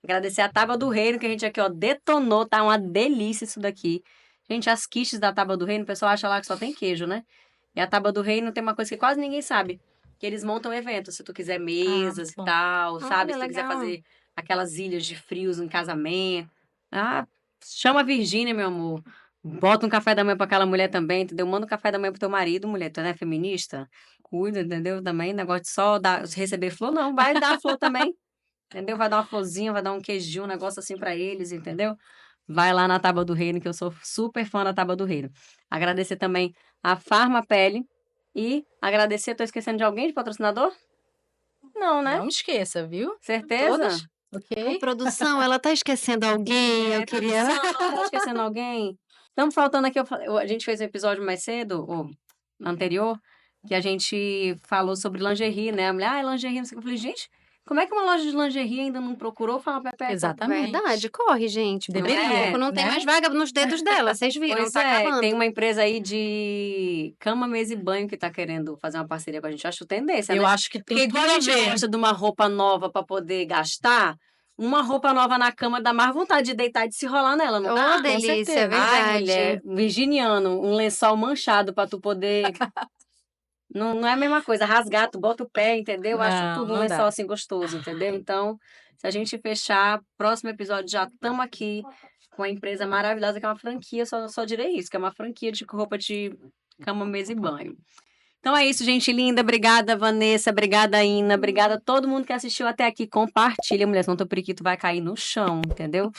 Agradecer a Tábua do Reino, que a gente aqui, ó, detonou, tá uma delícia isso daqui. Gente, as quiches da Tábua do Reino, o pessoal acha lá que só tem queijo, né? E a Tábua do Reino tem uma coisa que quase ninguém sabe, que eles montam eventos, se tu quiser mesas e bom. tal, sabe? Se tu quiser legal. fazer aquelas ilhas de frios em casamento. Ah, chama a Virgínia, meu amor. Bota um café da manhã pra aquela mulher também, entendeu? Manda um café da manhã pro teu marido, mulher. Tu não é feminista? Cuida, entendeu? Também, negócio de só receber flor, não. Vai dar flor também, entendeu? Vai dar uma florzinha, vai dar um queijinho, um negócio assim pra eles, entendeu? Vai lá na Tábua do Reino, que eu sou super fã da Tábua do Reino. Agradecer também a Farma Pele e agradecer, tô esquecendo de alguém de patrocinador? Não, né? Não esqueça, viu? Certeza? Todas? Ok? Produção, ela tá esquecendo alguém, eu queria... Tá esquecendo alguém? Estamos faltando aqui, a gente fez um episódio mais cedo, ou anterior, que a gente falou sobre lingerie, né? A mulher, lingerie, não sei o que. Eu falei, gente, como é que uma loja de lingerie ainda não procurou falar Pepe? Exatamente. Verdade, corre, gente. Deveria, Não tem né? mais vaga nos dedos dela, vocês viram, Pois tá é, acabando. tem uma empresa aí de cama, mesa e banho que tá querendo fazer uma parceria com a gente. Eu acho tendência, Eu né? acho que Porque tem tudo igual a a gente ver. gosta de uma roupa nova pra poder gastar, uma roupa nova na cama dá mais vontade de deitar e de se rolar nela, não dá? Ô, delícia, certeza. é verdade. Ai, mulher, virginiano, um lençol manchado pra tu poder... Não é a mesma coisa, rasgar, tu bota o pé, entendeu? Eu acho Não, tudo um não lençol dá. assim gostoso, entendeu? Então, se a gente fechar, próximo episódio já estamos aqui com a empresa maravilhosa, que é uma franquia, só direi isso, que é uma franquia de roupa de cama, mesa e banho. Então é isso, gente linda. Obrigada, Vanessa. Obrigada, Ina. Obrigada a todo mundo que assistiu até aqui. Compartilha, mulher, senão teu periquito vai cair no chão, entendeu?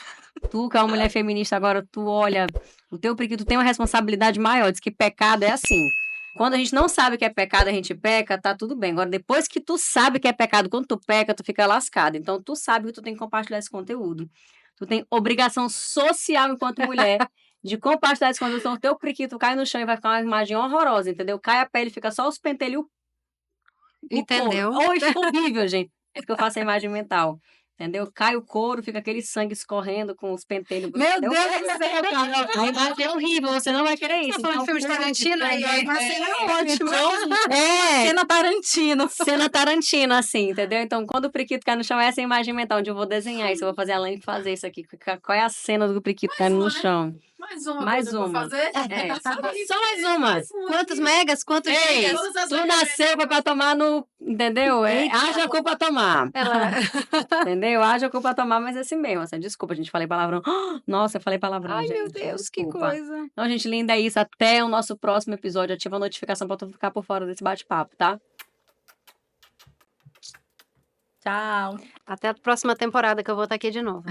Tu, que é uma mulher feminista, agora tu olha, o teu periquito tem uma responsabilidade maior. Diz que pecado é assim. Quando a gente não sabe que é pecado, a gente peca, tá tudo bem. Agora, depois que tu sabe que é pecado, quando tu peca, tu fica lascado. Então, tu sabe que tu tem que compartilhar esse conteúdo. Tu tem obrigação social enquanto mulher de compartilhar esse conteúdo. Senão o teu periquito cai no chão e vai ficar uma imagem horrorosa, entendeu? Cai a pele, fica só os pentelhos. Entendeu? Ou fica horrível, gente. É porque eu faço a imagem mental. entendeu? Cai o couro, fica aquele sangue escorrendo com os pentelhos. Meu entendeu? Deus do céu, cara. A imagem é horrível, você não vai querer isso. Tá falando de filme de Tarantino aí, ó, uma cena ótima. É, Cena Tarantino. cena Tarantina, assim, entendeu? Então, quando o periquito cai no chão, essa é a imagem mental, onde eu vou desenhar isso. Eu vou fazer a Laine fazer isso aqui. Qual é a cena do periquito caindo no chão? Mais Mais uma. uma. Pra fazer? É, só mais uma. Quantos megas? Quantos Ei, gigas? Todas as tu mulheres. nasceu pra tomar no... Entendeu? Haja culpa a tomar. Entendeu? Haja culpa a tomar, mas é assim mesmo. Assim, desculpa, gente, falei palavrão. Nossa, eu falei palavrão, Ai, gente. meu Deus, que Desculpa. coisa. Então, gente, linda, é isso. Até o nosso próximo episódio. Ativa a notificação pra tu ficar por fora desse bate-papo, tá? Tchau. Até a próxima temporada que eu vou estar aqui de novo.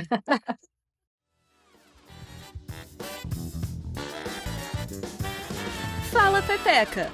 Fala Pepeca,